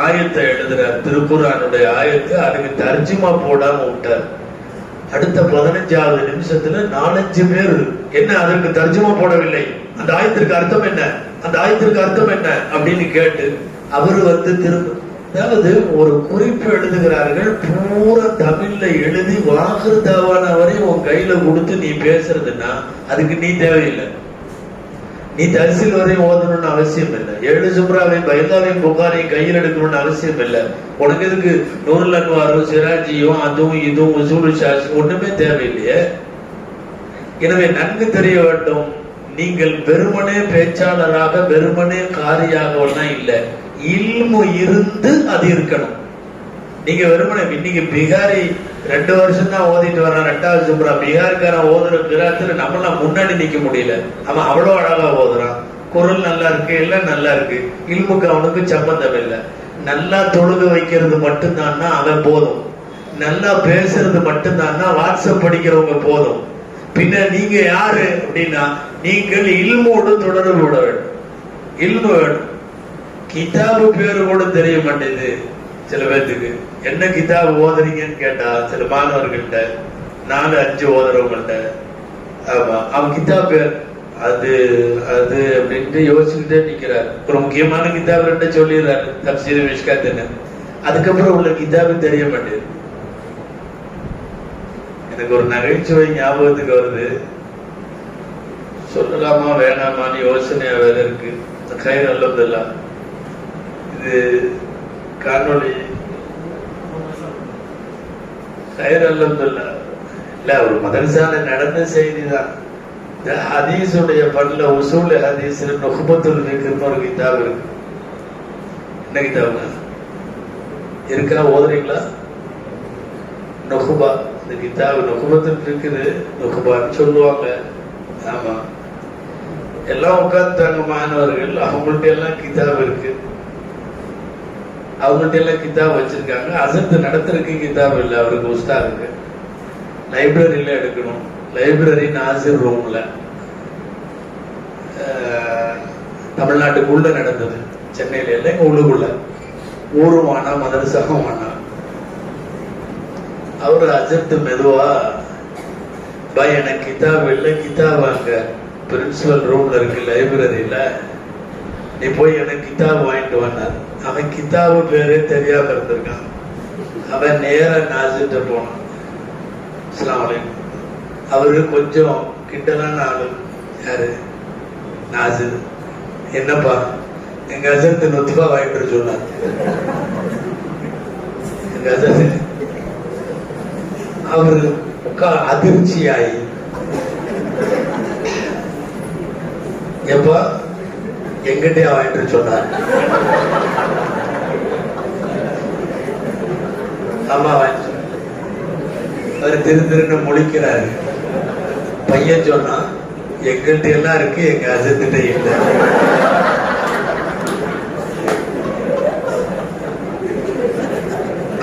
ஆயத்தை எழுதுறார், திருக்குர்ஆனுடைய ஆயத்தை. அதுக்கு தர்ஜுமா போடாம விட்டார். அடுத்த 15வது நிமிஷத்துல 4-5 பேர் என்ன அதற்கு தர்ஜுமா போடவில்லை, அந்த ஆயத்திற்கு அர்த்தம் என்ன, அந்த ஆயத்திற்கு அர்த்தம் என்ன அப்படின்னு கேட்டு அவரு திரும்ப, அதாவது ஒரு குறிப்பு எழுதுகிறார்கள், பூரா தமிழ்ல எழுதி வாகுறு தாவான வரை உன் கையில கொடுத்து நீ பேசுறதுன்னா அதுக்கு நீ தேவையில்லை. நீ தரிசில் வரையும் ஓதணும்னு அவசியம் இல்லை. 7 சுப்ராவையும் பைதாவையும் புகாரையும் கையில் எடுக்கணும்னு அவசியம் இல்லை. உனக்கு எதுக்கு நூறுல் அன்வாரும் சிராஜியும் அதுவும் இதுவும் உசூல் ஷாஸ் ஒண்ணுமே தேவையில்லையே. எனவே நன்கு தெரிய வேண்டும், நீங்கள் வெறுமனே பேச்சாளராக வெறுமனே காரியாகலாம் இல்லை, இல்மு இருந்து அது இருக்கணும். நீங்க வெறுமனே இன்னைக்கு பிகாரி 2 வருஷம் தான் ஓதிட்டு வர்றான் 2வது சுப்ரா. பீகார்காரன் ஓதுற பிராத்துல நம்மளாம் முன்னாடி நிக்க முடியல. அவன் அவ்வளவு அழகா ஓதுறான், குரல் நல்லா இருக்கு, எல்லாம் நல்லா இருக்கு. இல்முக்கு அவனுக்கு சம்பந்தம் இல்லை. நல்லா தொழுக வைக்கிறது மட்டும்தான் அவன் போதும். நல்லா பேசுறது மட்டும்தான் வாட்ஸ்அப் படிக்கிறவங்க போதும். பின்ன நீங்க யாரு அப்படின்னா, நீங்கள் இல்மோடு தொடர்பு விட வேண்டும். இல்மு வேணும். கிதாபு பேரு கூட தெரிய மாட்டேது சில பேர்த்துக்கு. என்ன கிதாபு ஓதுறீங்கன்னு கேட்டா சில மாணவர்கள்ட்ட 4-5 ஓதுறவங்கள்ட்ட, ஆமா அவன் கிதாப் பேர் அது அது அப்படின்ட்டு யோசிச்சுக்கிட்டே நிக்கிறார். ஒரு முக்கியமான கிதாப் 2 சொல்லிடுறாரு, தப்சீர் மிஷ்காத்துன்னு. அதுக்கப்புறம் உள்ள கிதாபு தெரிய மாட்டேது. எனக்கு ஒரு நகைச்சுவை ஞாபகத்துக்கு வருது, சொல்லலாமா வேணாமான்னு யோசனையா வேற இருக்கு. கயிறு அல்லதுல்லா இது காணொளி கயிறு அல்லதுல்லா இல்ல, ஒரு மதரசால நடந்த செய்தி தான். இந்த ஹதீஸுடைய பல்ல உசூல் ஹதீஸ் நுஹ்பத்துல் ஃபிக்ர்னு ஒரு கிதாப் இருக்கு. என்ன கிதாபுங்க இருக்கா, ஓதுறீங்களா? நுஹ்பா, இந்த கிதாப் நுஹ்பத்துல் ஃபிக்ர் நுஹ்பான்னு சொல்லுவாங்க. ஆமா, எல்லாம் உட்கார்ந்துட்டாங்க மாணவர்கள். அவங்கள்ட்ட எல்லாம் கிதாப் இருக்கு, அவங்கள்ட்ட எல்லாம் கிதாப் வச்சிருக்காங்க. அசத்து நடத்துறதுக்கு கிதாப் இல்லை அவருக்கு, உஸ்தாதுக்கு. லைப்ரரியில எடுக்கணும். லைப்ரரி நாசிர் ரூம்ல தமிழ்நாட்டுக்குள்ள நடந்தது, சென்னையில இல்லை, எங்க உள்ளுக்குள்ள. ஊரும் வானா மதரசாவும் வானா. அவரு அஜர்த்து மெதுவா, பாய் எனக்கு கிதாப் இல்லை, கிதாப் அங்க பிரின்சிபல் ரூம்ல இருக்கு லைப்ரரியில, நீ போய் எனக்கு கிதாப் வாங்கிட்டு வந்தார். அவன் கிதாபு பேரே தெரியாம இருந்திருக்கான். அவன் நேர நாசிட்ட போனான். அஸ்ஸலாமு அலைக்கும். அவரு கொஞ்சம் கிண்டலான ஆளு. யாரு? நாசிர். என்னப்பா, எங்க அசத்து நொத்துபா வாங்கிட்டு சொன்னார். எங்க அசத்து அவரு அதிர்ச்சியாயி, எப்பா எங்கிட்டே வாங்கிட்டு சொன்னார். ஆமா வாங்கி. அவர் திருன்னு முழிக்கிறாரு. பையன் சொன்னா, எங்கள்கிட்ட எல்லாம் இருக்கு, எங்க அசத்திட்ட இல்லை.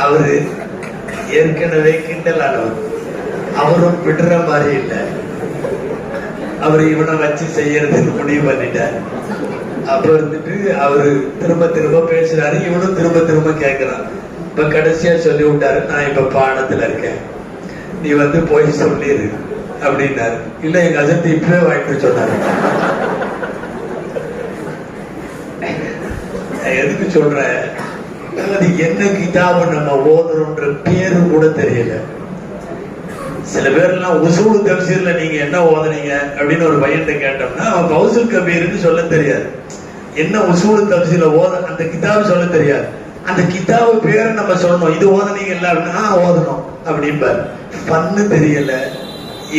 அவரு ஏற்கனவே கிண்டலானவர். அவரும் விடுற மாதிரி இல்லை. அவரு இவனை வச்சு செய்யறதுக்கு முடிவு பண்ணிட்டார். அப்ப வந்துட்டு அவரு திரும்ப திரும்ப பேசுறாரு, இவனும் திரும்ப திரும்ப கேட்கிறான். இப்ப கடைசியா சொல்லி விட்டாரு, நான் இப்ப பாடத்துல இருக்கேன், நீ வந்து போய் சொல்லிரு அப்படின்னாரு. இல்ல எங்க அசத்து இப்பவே வாங்கிட்டு சொன்னாரு. எதுக்கு சொல்றேன், அது என்ன கிதாப நம்ம ஓதுறோன்ற பேரு கூட தெரியல. சில பேர் எல்லாம் உசூல் தப்சீர்ல நீங்க என்ன ஓதுனீங்க அப்படின்னு ஒரு பையன்கிட்ட கேட்டோம்னா அவன் கௌசுல் கபீர்னு சொல்ல தெரியாது. என்ன உசூல் தப்சீர்ல ஓத அந்த கிதாபு சொல்ல தெரியாது. அந்த கிதாபு பேரை நம்ம சொல்லணும், இது ஓதுனீங்க இல்ல அப்படின்னா ஓதணும் அப்படின்பாரு. பண்ணு தெரியல,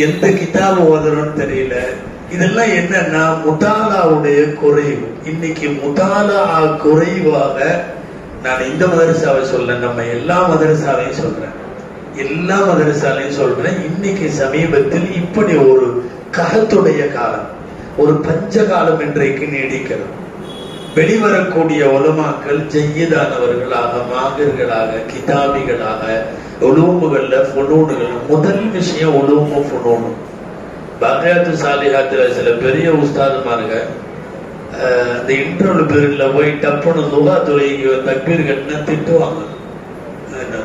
எந்த கிதாபு ஓதுறோம்னு தெரியல. இதெல்லாம் என்னன்னா முதாலாவுடைய குறைவு. இன்னைக்கு முதாலா குறைவாக, நான் இந்த மதரசாவை சொல்ல, நம்ம எல்லா மதரசாவையும் சொல்றேன், எல்லா மதரசாலையும் சொல்றேன். இன்னைக்கு சமீபத்தில் இப்படி ஒரு கஹத்துடைய காலம், ஒரு பஞ்ச காலம் இன்றைக்கு நீடிக்கிறது. வெளிவரக்கூடிய உலமாக்கள் ஜய்யிதானவர்களாக, மாகிர்களாக, கிதாபிகளாக, உலூமுகள்ல ஃபுனூன்கள். முதல் விஷயம் உலூமு ஃபுனூன். பாக்கியாத்து சாலிஹாத்துல சில பெரிய உஸ்தாதுமாருங்க அந்த இன்டர்வல் பீரியட்ல போய் டப்புன்னு துகா தொழுகி தக்பீர் கட்டினா திட்டுவாங்க.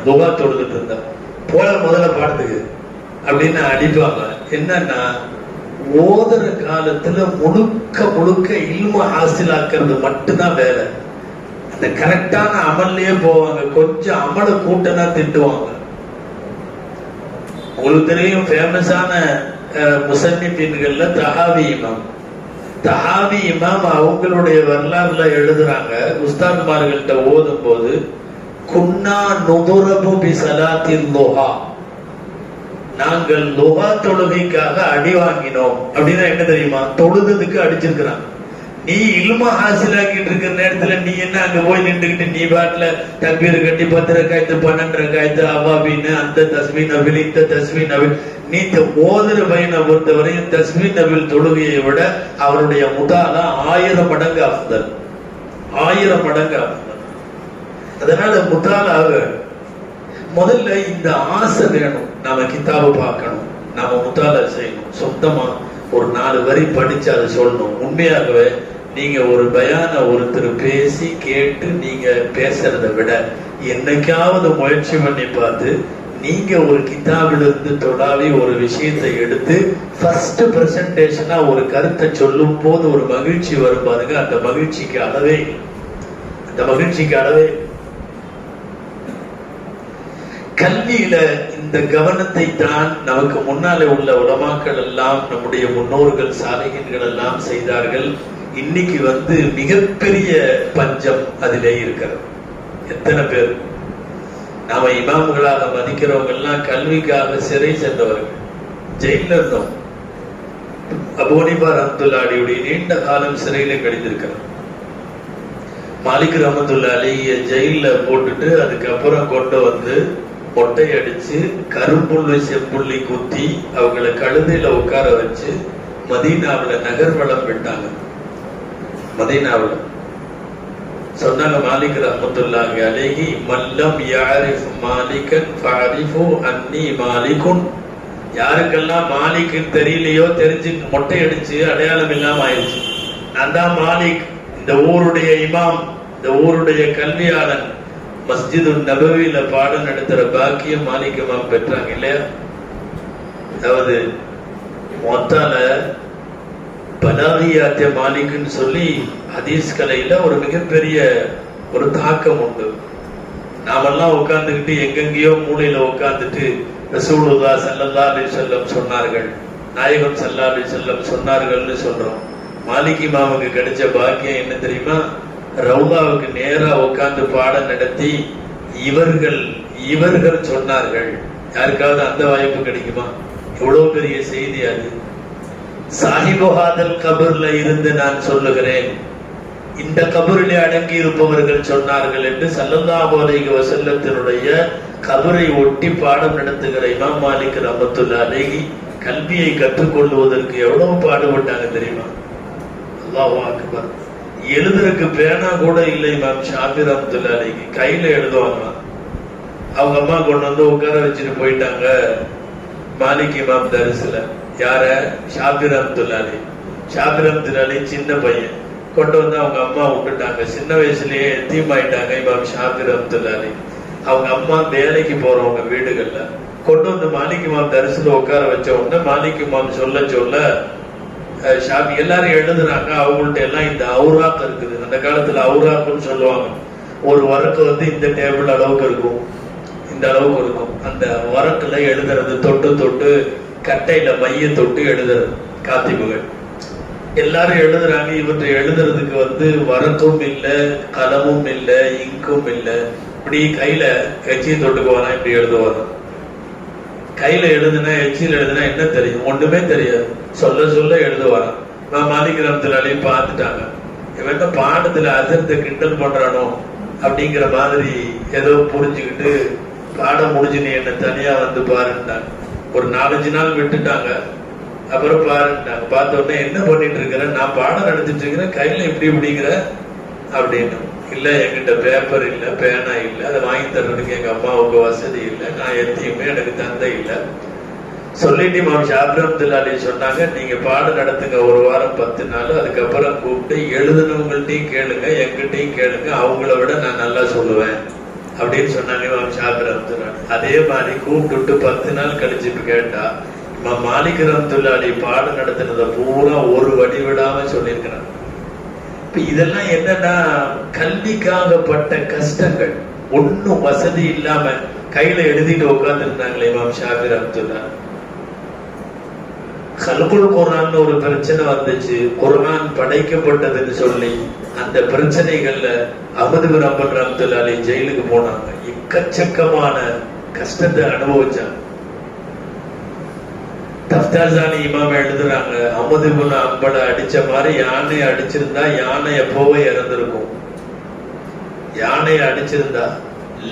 துகா தொழுதுட்டு இருந்தா போல முதல்ல பாடத்துக்கு அப்படின்னு அடிப்பாங்க. என்னன்னா ஓதுற காலத்துல முழுக்க முழுக்க இல்ம ஹாசிலாக்குறது மட்டும்தான் வேலை. அந்த கரெக்டான அமல்லையே போவாங்க. கொஞ்சம் அமல கூட்டனா திட்டுவாங்க. உங்களுக்கு தெரியும் ஃபேமஸான முசன்னிஃபீன்கள்ல தஹாவி இமாம். தஹாவி இமாம் அவங்களுடைய வரலாறுல எழுதுறாங்க, உஸ்தாத்மார்கள்ட்ட ஓதும் போது குன்னா நுதுரபு பி ஸலாத்தில் லுஹா, நாங்கள் லுஹா தொழுகைக்காக அடி வாங்கினோம். அப்படின்னா என்ன தெரியுமா, தொழுதுக்கு அடிச்சிருக்கிறான். நீ இல்மா ஹாசிலாக்கிட்டு இருக்கிற நேரத்துல நீ என்ன அங்க போய் நின்றுகிட்டு நீ பாட்டுல தக்பீர் கட்டி 10 ரக்காயத்து 12 ரக்காயத்து அவாபின்னு அந்த தஸ்மீன் நபில் இந்த தஸ்மீன் நபில். நீ ஓதுற பையனை பொறுத்தவரையும் தஸ்மீன் நபில் தொழுகையை விட அவருடைய முதாலா 1000 மடங்கு அஃதல், 1000 மடங்கு அஃதல். அதனால முதாலாக முதல்ல இந்த ஆசை வேணும். நாம கிதாபு பார்க்கணும், நாம முதாலா செய்யணும், சொந்தமா ஒரு 4 வரி படிச்சு அதை சொல்லணும். உண்மையாகவே நீங்க ஒரு பயான ஒருத்தர் பேசி கேட்டு நீங்க பேசுறதை விட என்னைக்காவது முயற்சி பண்ணி பார்த்து நீங்க ஒரு கிதாபிலிருந்து தொடாவி ஒரு விஷயத்தை எடுத்து ஃபர்ஸ்ட் பிரசன்டேஷனா ஒரு கருத்தை சொல்லும் போது ஒரு மகிழ்ச்சி வரும் பாருங்க. அந்த மகிழ்ச்சிக்கு அளவே கல்வியில இந்த கவனத்தை தான் நமக்கு முன்னாலே உள்ள உலமாக்கள் எல்லாம் நம்முடைய முன்னோர்கள் சாலிகின்கள் எல்லாம் செய்தார்கள். இன்னைக்கு மிகப்பெரிய பஞ்சம் அதிலே இருக்கிறது. எத்தனை பேர் நாம இமாம்களாக மதிக்கிறவங்க எல்லாம் கல்விக்காக சிறை சென்றவர்கள், ஜெயில இருந்தோம். அபூ ஹனீஃபா ரஹ்மத்துல்லாஹி நீண்ட காலம் சிறையில கழிந்திருக்கிறார். மாலிக் ரஹ்மத்துல்லாஹி அலைஹி ஜெயில போட்டுட்டு அதுக்கப்புறம் கொண்டு வந்து மொட்டை அடிச்சு கரும்புள்ளி செம்புள்ளி குத்தி அவங்களை கழுதையில உட்கார வச்சு மதீனாவுல நகர்வலம் விட்டாங்க. மதீனாவுல சொன்னாங்க மாலிக் ரஹ்மத்துல்லாஹி அலைஹி மல்லம் யாரிஃப் மாலிகன் ஃபஅரிஃபு அன்னி மாலிகுன். யாருக்கெல்லாம் மாலிக் தெரியலையோ தெரிஞ்சு மொட்டை அடிச்சு அடையாளம் இல்லாம ஆயிடுச்சு. நான் தான் மாலிக், இந்த ஊருடைய இமாம், இந்த ஊருடைய கல்வியாளன். மஸ்ஜிது நபவியில பாடம் நடத்துற பாக்கியம் மாலிக் இமாம் பெற்றாங்க இல்லையா? அதாவது மொத்தால பலாகியாத்திய மாலிக்னு சொல்லி ஹதீஸ் கலையில ஒரு மிகப்பெரிய ஒரு தாக்கம் உண்டு. நாமெல்லாம் உட்கார்ந்துக்கிட்டு எங்கெங்கயோ மூலையில உட்கார்ந்துட்டு ரசூலுல்லாஹ் ஸல்லல்லாஹு அலைஹி வஸல்லம் சொன்னார்கள், நாயகம் ஸல்லல்லாஹு அலைஹி வஸல்லம் சொன்னார்கள்னு சொல்றோம். மாலிக் இமாமுக்கு கிடைச்ச பாக்கியம் என்ன தெரியுமா? ரவுதாவுக்கு நேரா உட்கார்ந்து பாடம் நடத்தி இவர்கள் சொன்னார்கள். யாருக்காவது அந்த வாய்ப்பு கிடைக்குமா? எவ்வளவு பெரிய செய்தி அது. சாஹிபு ஹாதல் கபர்ல இருந்து நான் சொல்லுகிறேன், இந்த கபரிலே அடங்கி இருப்பவர்கள் சொன்னார்கள் என்று ஸல்லல்லாஹு அலைஹி வஸல்லத்தினுடைய கபரை ஒட்டி பாடம் நடத்துகிற இமாம் மாலிக் ரஹ்மத்துல்லாஹி அலைஹி கல்வியை கற்றுக்கொள்வதற்கு எவ்வளவு பாடுபட்டாங்க தெரியுமா? அல்லாஹு அக்பர். எழுதுறதுக்கு பேனா கூட இல்லை இமாம் ஷாஃபி ரஹ்மத்துல்லாஹி அலைஹி, கையில எழுதுவாங்க. அவங்க அம்மா கொண்டு வந்து உட்கார வச்சுட்டு போயிட்டாங்க மாலிக் இமாம் தரிசுல. யார? ஷாஃபி ரஹ்மத்துல்லாஹி அலைஹி. ஷாஃபி ரஹ்மத்துல்லாஹி அலைஹி சின்ன பையன், கொண்டு வந்து அவங்க அம்மா விட்டுட்டாங்க. சின்ன வயசுலயே எத்தீமாயிட்டாங்க இமாம் ஷாஃபி ரஹ்மத்துல்லாஹி அலைஹி. அவங்க அம்மா வேலைக்கு போறவங்க வீடுகள்ல கொண்டு வந்து மாலிக் இமாம் தரிசுல உட்கார வச்ச உடனே மாலிக் இமாம் சொல்ல ஷாஃபி எல்லாரும் எழுதுறாங்க. அவங்கள்ட்ட எல்லாம் இந்த அவுராக் இருக்குது. அந்த காலத்துல அவுராக்குன்னு சொல்லுவாங்க. ஒரு வரக்கு இந்த டேபிள் அளவுக்கு இருக்கும், இந்த அளவுக்கு இருக்கும். அந்த வரக்குல எழுதுறது, தொட்டு கட்டையில மைய தொட்டு எழுதுறது காத்திபுகள். எல்லாரும் எழுதுறாங்க. இவற்றை எழுதுறதுக்கு வரக்கும் இல்ல, கலமும் இல்ல, இங்கும் இல்ல. இப்படி கையில எச்சியை தொட்டுக்குவானா, இப்படி எழுதுவாங்க. கையில எழுதுனா எச்சியில் எழுதுனா என்ன தெரியும்? ஒண்ணுமே தெரியாது. சொல்ல எழுதுவாங்க. மாலிக் ரஹ்மத்துல்லாஹி அலைஹி பார்த்துட்டாங்க, இவன் பாடத்துல அசர்த்தை கிண்டல் பண்றானோ அப்படிங்கிற மாதிரி ஏதோ புரிஞ்சுக்கிட்டு பாடம் முடிஞ்சு நீ என்ன தனியா பாருன்ட்டாங்க. ஒரு 4-5 நாள் விட்டுட்டாங்க. அப்புறம் பாருன்ட்டாங்க. பார்த்த உடனே என்ன பண்ணிட்டு இருக்கிற? நான் பாடம் நடத்திட்டு இருக்கிறேன், கையில இப்படிங்கிற அப்படின்னு. இல்ல, என்கிட்ட பேப்பர் இல்ல, பேனா இல்ல, அதை வாங்கி தர்றதுக்கு எங்க அம்மாவுக்கு வசதி இல்லை, நான் எத்தையுமே எனக்கு தந்தை இல்லை சொல்லிட்டு இமாம் ஷாஃபி ரஹ்மத்துல்லாஹி அலைஹி சொன்னாங்க, நீங்க பாடம் நடத்துங்க 1 வாரம் 10 நாள். அதுக்கப்புறம் கூப்பிட்டு எழுதுனவங்கள்ட்டையும் கேளுங்க, எங்கிட்டையும் கேளுங்க, அவங்கள விட நான் நல்லா சொல்லுவேன் அப்படின்னு சொன்னாங்க இமாம் ஷாஃபி ரஹ்மத்துல்லாஹி. அதே மாதிரி கூப்பிட்டு 10 நாள் கழிச்சு கேட்டா இமாம் மாலிக் ரஹ்மத்துல்லாஹி அலைஹி பாடம் நடத்தினதை பூரா ஒரு வடி விடாம சொல்லியிருக்கிறாங்க. இதெல்லாம் என்னன்னா கல்விக்காக பட்ட கஷ்டங்கள். ஒன்னும் வசதி இல்லாம கையில எழுதிட்டு உட்கார்ந்து இருந்தாங்களே இமாம் ஷாஃபி ரஹ்மத்துல்லாஹி. கல்குல் குர்ஆன் ஒரு பிரச்சனை வந்துச்சு, குர்ஆன் படைக்கப்பட்டதுன்னு சொல்லி அந்த பிரச்சனைகள்ல அஹ்மது பின் ஹம்பல் ரஹ்மத்துல்லாஹி அலைஹி ஜெயிலுக்கு போனாங்க. எக்கச்சக்கமான கஷ்டத்தை அனுபவிச்சாங்க. தஃப்தாசானி இமாம் எழுதுறாங்க, அஹ்மது பின் ஹம்பல் அடிச்ச மாதிரி யானை அடிச்சிருந்தா யானை எப்போவே இறந்திருக்கும். யானை அடிச்சிருந்தா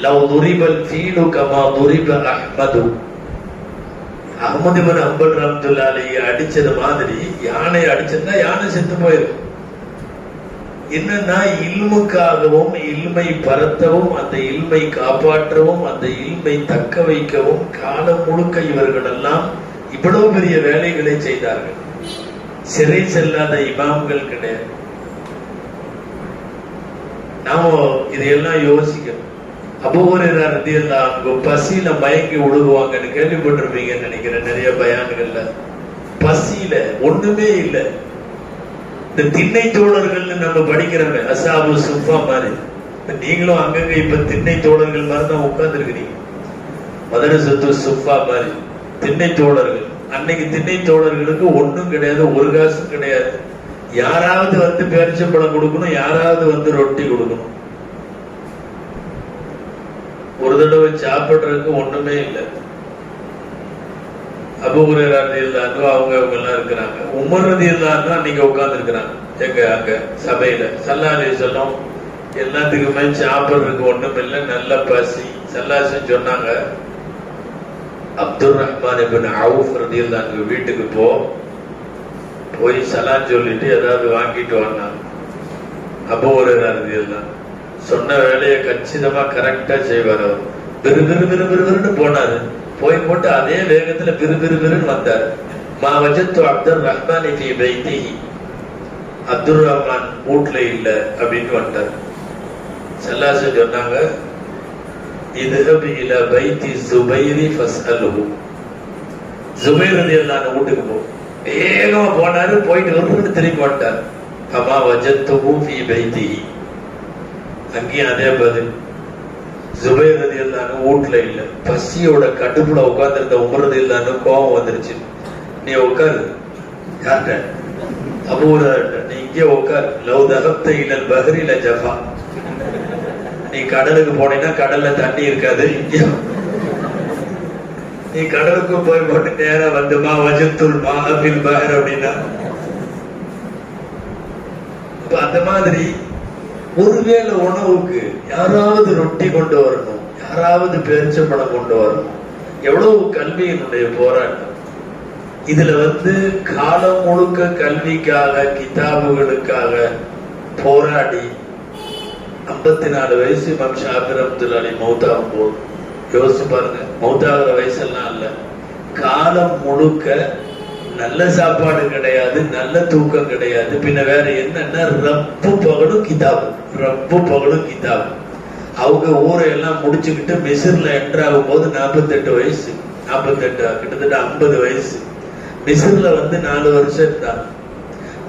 லவ் துரிபல் ஃபீலு கமா துரிப அஹ்மது. அஹ்மது பின் ஹம்பல் ரஹ்மத்துல்லாஹி அலைஹி அடிச்சது மாதிரி யானை அடிச்சிருந்தா யானை செத்து போயிருக்கும். என்னன்னா இல்முக்காகவும் இல்மை பரத்தவும் அந்த இல்மை காப்பாற்றவும் அந்த இல்மை தக்க வைக்கவும் காலம் முழுக்க இவர்கள் எல்லாம் இவ்வளவு பெரிய வேலைகளை செய்தார்கள். சிறை செல்லாத இமாம்கள் கிடையாது. நாம இதையெல்லாம் யோசிக்கணும். அபூ ஹுரைரா ரலியல்லாஹு அன்ஹு பசியில மயங்கி விழுகுவாங்கன்னு கேள்விப்பட்டிருப்பீங்கன்னு நினைக்கிறேன் நிறைய பயான்கள்ல. பசியில ஒண்ணுமே இல்லை. இந்த திண்ணை தோழர்கள்னு நம்ம படிக்கிறோமே, அஸ்ஹாபு சுஃபா மாதிரி. நீங்களும் அங்கங்க இப்ப திண்ணை தோழர்கள் மாதிரி தான் உட்கார்ந்து இருக்கிறீங்க. மதரசத்து சுஃபா மாதிரி திண்ணை தோழர்கள். அன்னைக்கு திண்ணை தோழர்களுக்கு ஒண்ணும் கிடையாது, ஒரு காசும் கிடையாது. யாராவது வந்து பேரிச்சம்பழம் கொடுக்கணும், யாராவது வந்து ரொட்டி கொடுக்கணும். ஒரு தடவை சாப்பிடுறதுக்கு ஒண்ணுமே இல்லை. அபூ ஹுரைரா ரலியல்லாஹு அன்ஹு அவங்க எல்லாம் இருக்கிறாங்க. உமர் ரலியல்லாஹு அன்ஹு அன்னைக்கு உட்கார்ந்து இருக்கிறாங்க எங்க அங்க சபையில. ஸல்லல்லாஹு அலைஹி வஸல்லம் எல்லாத்துக்குமே சாப்பிடுறதுக்கு ஒண்ணும் இல்லை, நல்ல பசி. ஸல்லல்லாஹு அலைஹி வஸல்லம் சொன்னாங்க, அப்துர் ரஹ்மான் இப்னு அவுஃப் ரலியல்லாஹு அன்ஹு வீட்டுக்கு போய் சலாம் சொல்லிட்டு ஏதாவது வாங்கிட்டு வந்தாங்க. அபூ ஹுரைரா ரலியல்லாஹு சொன்ன வேலையை கச்சிதமா கரெக்டா செய்வார். அவர் விறுவிறுன்னு போனாரு. போட்டு அதே வேகத்துல விறுவிறுன்னு வந்தார். மா வஜத்து அப்துர் ரஹ்மான் ஃபீ பைத்திஹி, அப்துர் ரஹ்மான் வீட்ல இல்ல அப்படின்னு வந்தார். ஸல்லல்லாஹு அலைஹி சொன்னாங்க, இத்ஹப் இலா பைத்தி ஸுபைர் ஃபஸ்அல்ஹு, ஸுபைர் ரலியல்லாஹு அன்ஹு வீட்டுக்கு போ. வேகமா போனாரு. போயிட்டு ஒருத்தர் திரும்பி வந்துட்டார். அமா வஜத்துஹு ஃபீ பைத்திஹி, அங்கேயும் அதே பதில். ஸுபைர் ரலியல்லாஹு அன்ஹு வீட்ல இல்ல. பசியோட கடுப்புல உட்கார்ந்திருந்த உமர் ரலியல்லாஹு அன்ஹு கோபம் வந்துருச்சு. நீ உட்காரு. யார்கிட்ட? அபூ ஹுரைரா. நீ இங்கே உட்காரு. லவ் தஹப்த இலல் பஹ்ரி லஜஃபா, நீ கடலுக்கு போனீங்கன்னா கடல்ல தண்ணி இருக்காது. நீ கடலுக்கு போய் போட்டு நேரா வந்து மா வஜத்துல் மா ஃபில் பஹர் அப்படின்னா, அந்த மாதிரி ஒருவேளை உணவுக்கு யாராவது ரொட்டி கொண்டு வரணும், யாராவது பேரிச்சம்பழம் கொண்டு வரணும். எவ்வளவு கல்வியினுடைய போராட்டம். இதுல காலம் முழுக்க கல்விக்காக கிதாபுகளுக்காக போராடி 54 வயசு இமாம் ஷாஃபி ரஹ்மத்துல்லாஹி அலைஹி மௌத்தாகும் போது யோசிச்சு பாருங்க. மௌத்தாகிற வயசெல்லாம் இல்ல. காலம் முழுக்க நல்ல சாப்பாடு கிடையாது, நல்ல தூக்கம் கிடையாது. பின்ன வேற என்னன்னா ரப்பு பகலும் கிதாபு, ரப்பு பகலும் கிதாபு. அவங்க ஊரை எல்லாம் முடிச்சுக்கிட்டு மிஸ்ர்ல என்டர் ஆகும் போது 48 வயசு, 48 கிட்டத்தட்ட 50 வயசு. மிஸ்ர்ல 4 வருஷம் இருந்தாங்க.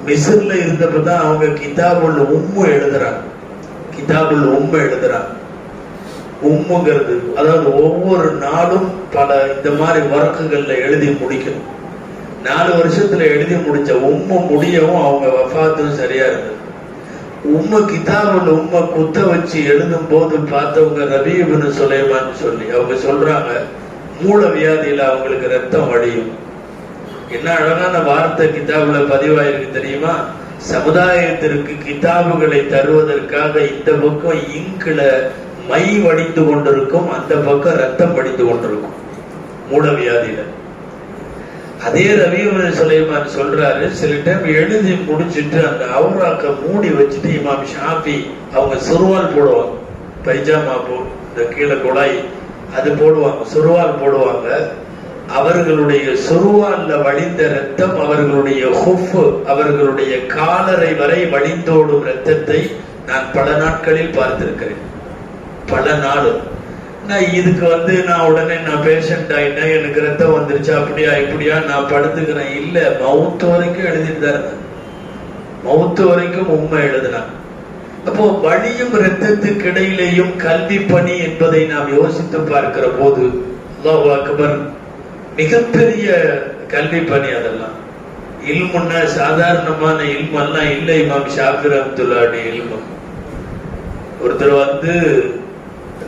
மிஸ்ர்ல இருந்தப்பதான் அவங்க கிதாபுல் உம்மு எழுதுறாங்க. கிதாபுல் உம்மு எழுதுறாங்க. உம்முங்கிறது அதாவது ஒவ்வொரு நாளும் பல இந்த மாதிரி வர்க்குகள்ல எழுதி முடிக்கணும். 4 வருஷத்துல எழுதி முடிச்ச உம்ம முடியவும் அவங்க வஃபாத்தும் சரியா இருந்தது. உம்ம கிதாபுல் உம்ம குத்த வச்சு எழுதும் போது பார்த்தவங்க ரபீ இப்னு சுலைமான் சொல்லி அவங்க சொல்றாங்க, மூல வியாதியில அவங்களுக்கு ரத்தம் வடியும். என்ன அழகான வார்த்தை கிதாபுல பதிவாயிருக்கு தெரியுமா? சமுதாயத்திற்கு கிதாபுகளை தருவதற்காக இந்த பக்கம் இங்குல மை வடிந்து கொண்டிருக்கும், அந்த பக்கம் ரத்தம் வடிந்து கொண்டிருக்கும் மூல வியாதியில. அதே ரபீ இப்னு சுலைமான் சொல்றாரு, சில டைம் எழுதி முடிச்சுட்டு அந்த அவுராக்க மூடி வச்சுட்டு இமாம் ஷாஃபி அவங்க சுருவால் போடுவாங்க. பைஜாமா இந்த கீழே குழாய் அது போடுவாங்க, சுருவால் போடுவாங்க. அவர்களுடைய சுருவால்ல வடிந்த ரத்தம் அவர்களுடைய ஹுஃப், அவர்களுடைய காலரை வரை வடிந்தோடும் ரத்தத்தை நான் பல நாட்களில் பார்த்திருக்கிறேன். பல நாள். நான் இதுக்கு நான் உடனே நான் பேஷண்ட் ஆயிட்டேன், எனக்கு ரத்தம் வந்துருச்சு, அப்படியா இப்படியா நான் படுத்துக்கிறேன். இல்ல, மவுத்து வரைக்கும் எழுதிட்டு தான் இருந்தேன். மவுத்து வரைக்கும் உண்மை எழுதினான். அப்போ வழியும் ரத்தத்துக்கு இடையிலேயும் கல்வி பணி என்பதை நாம் யோசித்து பார்க்கிற போது அல்லாஹு அக்பர், மிகப்பெரிய கல்வி பணி அதெல்லாம். இல்முன்னா சாதாரணமான இல்மெல்லாம் இல்லை. இமாம் ஷாஃபி ரஹ்மத்துல்லாஹி இல்மு. ஒருத்தர்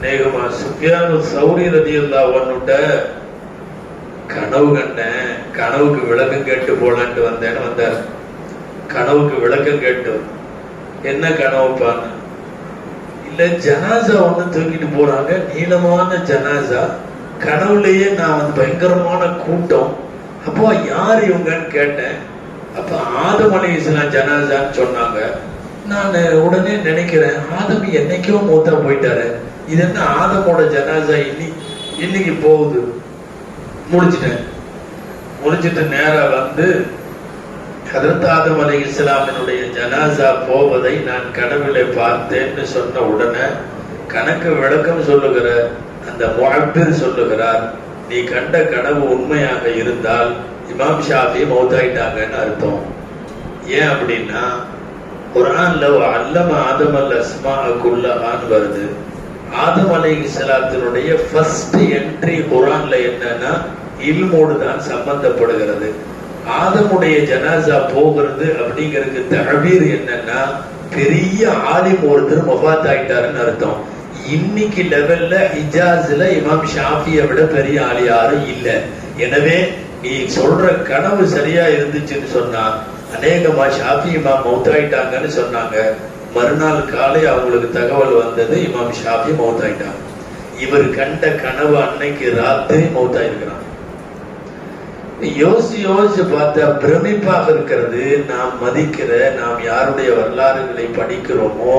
நேகமா சுஃபியான் சௌரி ரலியல்லாஹு அன்ஹுட்ட கனவு கண்டேன், கனவுக்கு விளக்கம் கேட்டு போலான்ட்டு வந்தேன்னு வந்தார். கனவுக்கு விளக்கம் கேட்டு, என்ன கனவுப்பான்னு? இல்ல, ஜனாசா ஒண்ணு தூக்கிட்டு போறாங்க, நீளமான ஜனாசா. கனவுலயே நான் பயங்கரமான கூட்டம். அப்போ யார் இவங்கன்னு கேட்டேன். அப்ப ஆதம் அலைஹிஸ்ஸலாம் ஜனாசான்னு சொன்னாங்க. நான் உடனே நினைக்கிறேன், ஆதம் என்னைக்கோ மூத்தா போயிட்டாரு, இது என்ன ஆதமோட ஜனாசா இன்னைக்கு போகுது. முடிச்சுட்டு நேரா ஹதரத் ஆதம் அலைஹிஸ்ஸலாமினுடைய ஜனாசா போவதை நான் கனவிலே பார்த்தேன்னு சொன்ன உடனே கணக்கு விளக்கம் சொல்லுகிற அந்த முஅப்பிர் சொல்லுகிறார், நீ கண்ட கனவு உண்மையாக இருந்தால் இமாம் ஷாஃபி மௌத்தாயிட்டாங்கன்னு அர்த்தம். ஏன் அப்படின்னா குர்ஆன்ல அல்லம ஆதம் அல் அஸ்மா குல்லஹான்னு வருது. ஆதம் அலைஹிஸ்ஸலாத்தினுடைய ஃபர்ஸ்ட் என்ட்ரி குர்ஆன்ல என்னன்னா இல்மோடு தான் சம்பந்தப்படுகிறது. ஆதமுடைய ஜனாசா போகிறது அப்படிங்கிறதுக்கு தஅபீர் என்னன்னா பெரிய ஆலிம் ஒருத்தர் வஃபாத் ஆயிட்டாருன்னு அர்த்தம். இன்னைக்கு லெவல்ல ஹிஜாஸ்ல இமாம் ஷாஃபியை விட பெரிய ஆள் யாரும் இல்ல. எனவே நீ சொல்ற கனவு சரியா இருந்துச்சுன்னு சொன்னா அநேகமா ஷாஃபி இமாம் மௌத்தாயிட்டாங்கன்னு சொன்னாங்க. மறுநாள் காலை அவங்களுக்கு தகவல் வந்தது இமாம் ஷாஃபி மௌத்தாயிட்டாங்க. இவர் கண்ட கனவு அன்னைக்கு ராத்திரி மௌத்தாயிருக்கிறான். யோசிச்சு பார்த்தா பிரமிப்பாக இருக்கிறது. நாம் மதிக்கிற, நாம் யாருடைய வரலாறுகளை படிக்கிறோமோ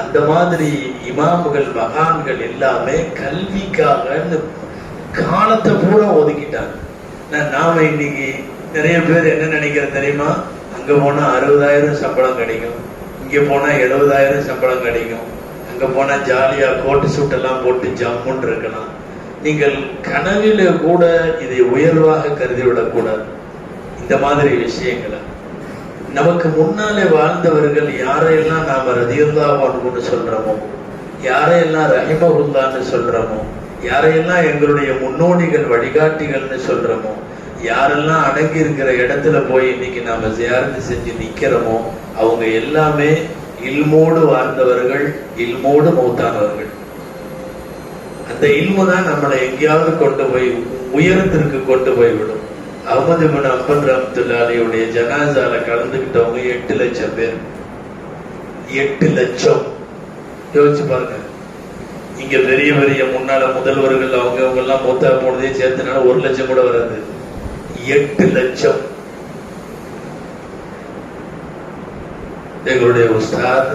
அந்த மாதிரி இமாம்கள் மகான்கள் எல்லாமே கல்விக்காக காலத்தை பூரா ஒதுக்கிட்டாங்க. நாம இன்னைக்கு நிறைய பேர் என்ன நினைக்கிறேன் தெரியுமா, அங்க போனா 60,000 சம்பளம் கிடைக்கும், இங்க போனா 70,000 சம்பளம் கிடைக்கும், அங்க போனா ஜாலியா கோட்டு சூட் எல்லாம் போட்டு ஜம்முன்னு இருக்கலாம். நீங்கள் கனவில கூட இதை உயர்வாக கருதிவிடக் கூடாது. இந்த மாதிரி விஷயங்களை நமக்கு முன்னாலே வாழ்ந்தவர்கள் யாரையெல்லாம் நாம ரலியல்லாஹு அன்ஹுன்னு சொல்றோமோ, யாரையெல்லாம் ரஹிமஹுல்லான்னு சொல்றோமோ, யாரையெல்லாம் எங்களுடைய முன்னோடிகள் வழிகாட்டிகள்னு சொல்றோமோ, யாரெல்லாம் அடங்கி இருக்கிற இடத்துல போய் இன்னைக்கு நாம ஜியாரத்து செஞ்சு நிக்கிறோமோ அவங்க எல்லாமே இல்மோடு வாழ்ந்தவர்கள், இல்மோடு மௌத்தானவர்கள். அந்த இல்மு தான் நம்மளை எங்கேயாவது கொண்டு போய் உயரத்திற்கு கொண்டு போய் விடும். அஹ்மது பின் ஹம்பல் ரஹ்மத்துல்லாஹி அலைஹியுடைய ஜனாசால கலந்துக்கிட்டவங்க 8 லட்சம் பேர். 8 லட்சம் யோசிச்சு பாருங்க. இங்க பெரிய பெரிய முன்னால முதல்வர்கள் அவங்க எல்லாம் மூத்தா போனதே சேர்த்தனால 1 லட்சம் கூட வராது. 8 லட்சம். எங்களுடைய உஸ்தாத்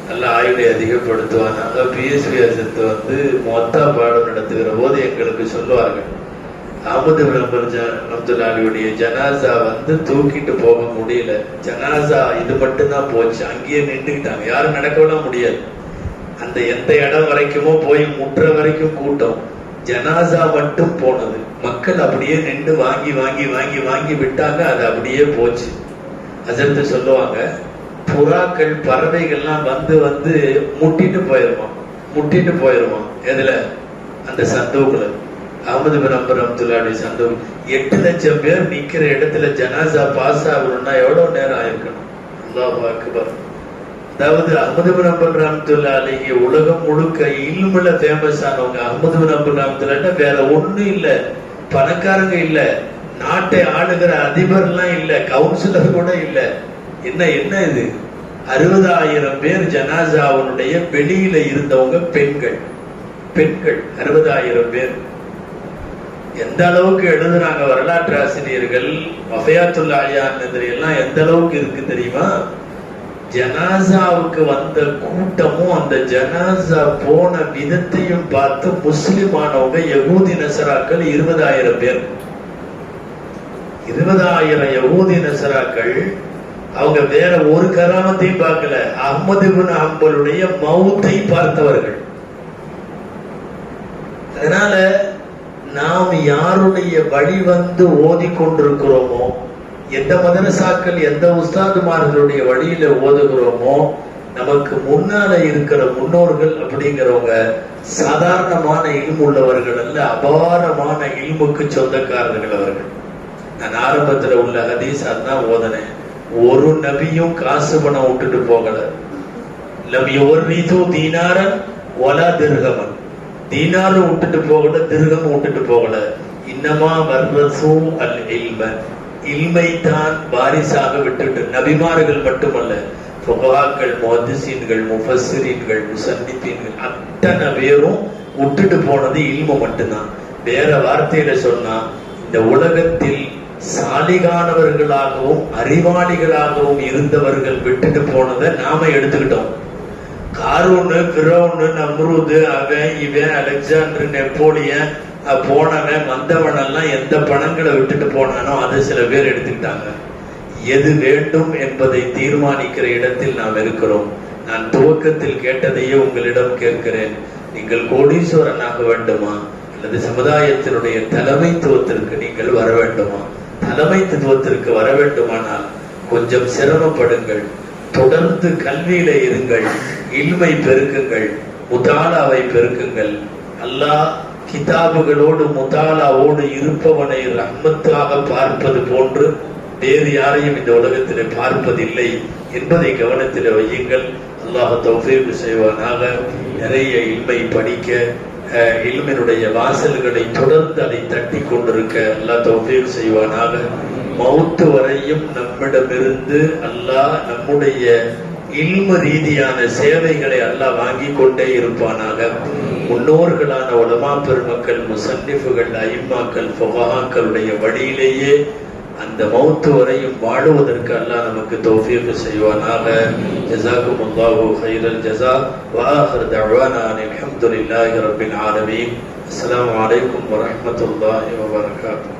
நல்ல ஆயுளை அதிகப்படுத்துவாங்க. பிஎஸ்பிஎஸ் மொத்த பாடம் நடத்துகிற போது எங்களுக்கு சொல்லுவார்கள், அஹ்மது பின் ஹம்பல் ரஹ்மத்துல்லாஹியுடைய ஜனாசா தூக்கிட்டு போக முடியல. ஜனாசா இது மட்டும்தான் போச்சு. அங்கேயே நின்றுக்கிட்டாங்க. யாரும் நடக்கலாம் முடியாது. அந்த எந்த இடம் வரைக்குமோ போய் முற்ற வரைக்கும் கூட்டம். ஜனாசா மட்டும் போனது. மக்கள் அப்படியே நின்று வாங்கி வாங்கி வாங்கி வாங்கி விட்டாங்க. அது அப்படியே போச்சு. ஹஜ்ரத் சொல்லுவாங்க, புறாக்கள் பறவைகள்லாம் வந்து முட்டிட்டு போயிருவான். எதுல? அந்த சந்தூக்குல. அஹ்மது பின் ஹம்பல் ரஹ்மத்துல்லாஹி சந்தூக். 8 லட்சம் பேர் நிக்கிற இடத்துல ஜனாசா பாஸ் ஆகணும்னா எவ்வளவு நேரம் ஆயிருக்கணும்? அல்லாஹு அக்பர். அதாவது அஹ்மது பின் ஹம்பல் ரஹ்மத்துல்லாஹி அலைஹி உலகம் முழுக்க இல்முல ஃபேமஸ் ஆனவங்க. அஹ்மது பின் ஹம்பல் ரஹ்மத்துல்லாஹி வேற ஒண்ணும் இல்ல, பணக்காரங்க இல்ல, நாட்டை ஆளுகிற அதிபர் எல்லாம் இல்ல, கவுன்சிலர் கூட இல்ல. என்ன இது? 60,000 பேர் ஜனாசாவுடைய வெளியில இருந்தவங்க பெண்கள் 60,000 பேர். எந்த அளவுக்கு எழுதுறாங்க வரலாற்று ஆசிரியர்கள். வஃபாத்துல் அயான் எல்லாம் எந்த அளவுக்கு இருக்கு தெரியுமா? ஜனாசாவுக்கு வந்த கூட்டமும் அந்த ஜனாசா போன விதத்தையும் பார்த்து முஸ்லிமானவங்க யகூதி நசராக்கள் 20,000 பேர். 20,000 யகூதி நசராக்கள். அவங்க வேற ஒரு கராமத்தையும் பார்க்கல. அஹ்மது பின் ஹம்பலுடைய மௌத்தை பார்த்தவர்கள். அதனால நாம் யாருடைய வழி ஓதி கொண்டிருக்கிறோமோ, எந்த மதரசாக்கள் எந்த உஸ்தாதுமார்களுடைய வழியில ஓதுகிறோமோ, நமக்கு முன்னால இருக்கிற முன்னோர்கள் அப்படிங்கிறவங்க சாதாரணமான இல்மு உள்ளவர்கள் அல்ல, அபாரமான இல்முக்கு சொந்தக்காரர்கள் அவர்கள். நான் ஆரம்பத்துல உள்ள ஹதீஸ் அதான் ஓதனேன். ஒரு நபியும் காசு பணம் விட்டுட்டு போகல. லம் யுவர்ரிது தீனாரன் வலா திர்ஹமன். தீனாரும் விட்டுட்டு போகல, திர்ஹம் விட்டுட்டு போகல. இன்னமா வர்ரசு அல் இல்ம. இல்மை தான் வாரிசாக விட்டுட்டு. நபிமார்கள் மட்டுமல்ல, ஃபுகஹாக்கள், முஹத்திஸீன்கள், முஃபஸ்ஸிரீன்கள், முஸன்னிஃபீன்கள் அத்தனை பேரும் விட்டுட்டு போனது இல்மு மட்டும்தான். வேற வார்த்தையில சொன்னா, இந்த உலகத்தில் சாலிகானவர்களாகவும் அறிவாளிகளாகவும் இருந்தவர்கள் விட்டுட்டு போனதை நாம எடுத்துக்கிட்டோம். காரூனு, ஃபிரௌனு, நம்ரூது, அவன் இவன், அலெக்சாண்டர், நெப்போலியன் போனவன் வந்தவன் எல்லாம் எந்த பணங்களை விட்டுட்டு போனானோ அதை சில பேர் எடுத்துக்கிட்டாங்க. எது வேண்டும் என்பதை தீர்மானிக்கிற இடத்தில் நாம் இருக்கிறோம். நான் துவக்கத்தில் கேட்டதையே உங்களிடம் கேட்கிறேன். நீங்கள் கோடீஸ்வரனாக வேண்டுமா அல்லது சமுதாயத்தினுடைய தலைமைத்துவத்திற்கு நீங்கள் வர வேண்டுமா? தலைமைத்துவத்திற்கு வர வேண்டுமானால் கொஞ்சம் சிரமப்படுங்கள், தொடர்ந்து கல்வியில இருங்கள், இல்மை பெருக்குங்கள், முதாலாவை பெருக்குங்கள். அல்லாஹ் கிதாபுகளோடு முதாலாவோடு இருப்பவனை ரஹ்மத்தாக பார்ப்பது போன்று வேறு யாரையும் இந்த உலகத்திலே பார்ப்பதில்லை என்பதை கவனத்தில் வையுங்கள். அல்லாஹ் தௌஃபீக் செய்வானாக. நிறைய இல்மை படிக்க, இல்மினுடைய வாசல்களை தொடர்ந்து அதை தட்டி கொண்டிருக்க அல்லாஹ் தௌஃபீக் செய்வானாக. மௌத்து வரையும் நம்மிடமிருந்து அல்லாஹ் நம்முடைய இல்மு ரீதியான சேவைகளை அல்லாஹ் வாங்கி கொண்டே இருப்பானாக. முன்னோர்களான உலமா பெருமக்கள், முசன்னிஃபுகள், அயிம்மாக்கள், ஃபுகஹாக்களுடைய வழியிலேயே அந்த மௌத்து வரையும் வாழுவதற்கு அல்லாஹ் நமக்கு தௌஃபீக் செய்வானாக. ஜஸாகுமுல்லாஹு கைரல் ஜஸா வ ஆகிரு தஅவானா அல்ஹம்துலில்லாஹி ரப்பில் ஆலமீன். அஸ்ஸலாமு அலைக்கும் வ ரஹ்மத்துல்லாஹி வ பரகாத்துஹு.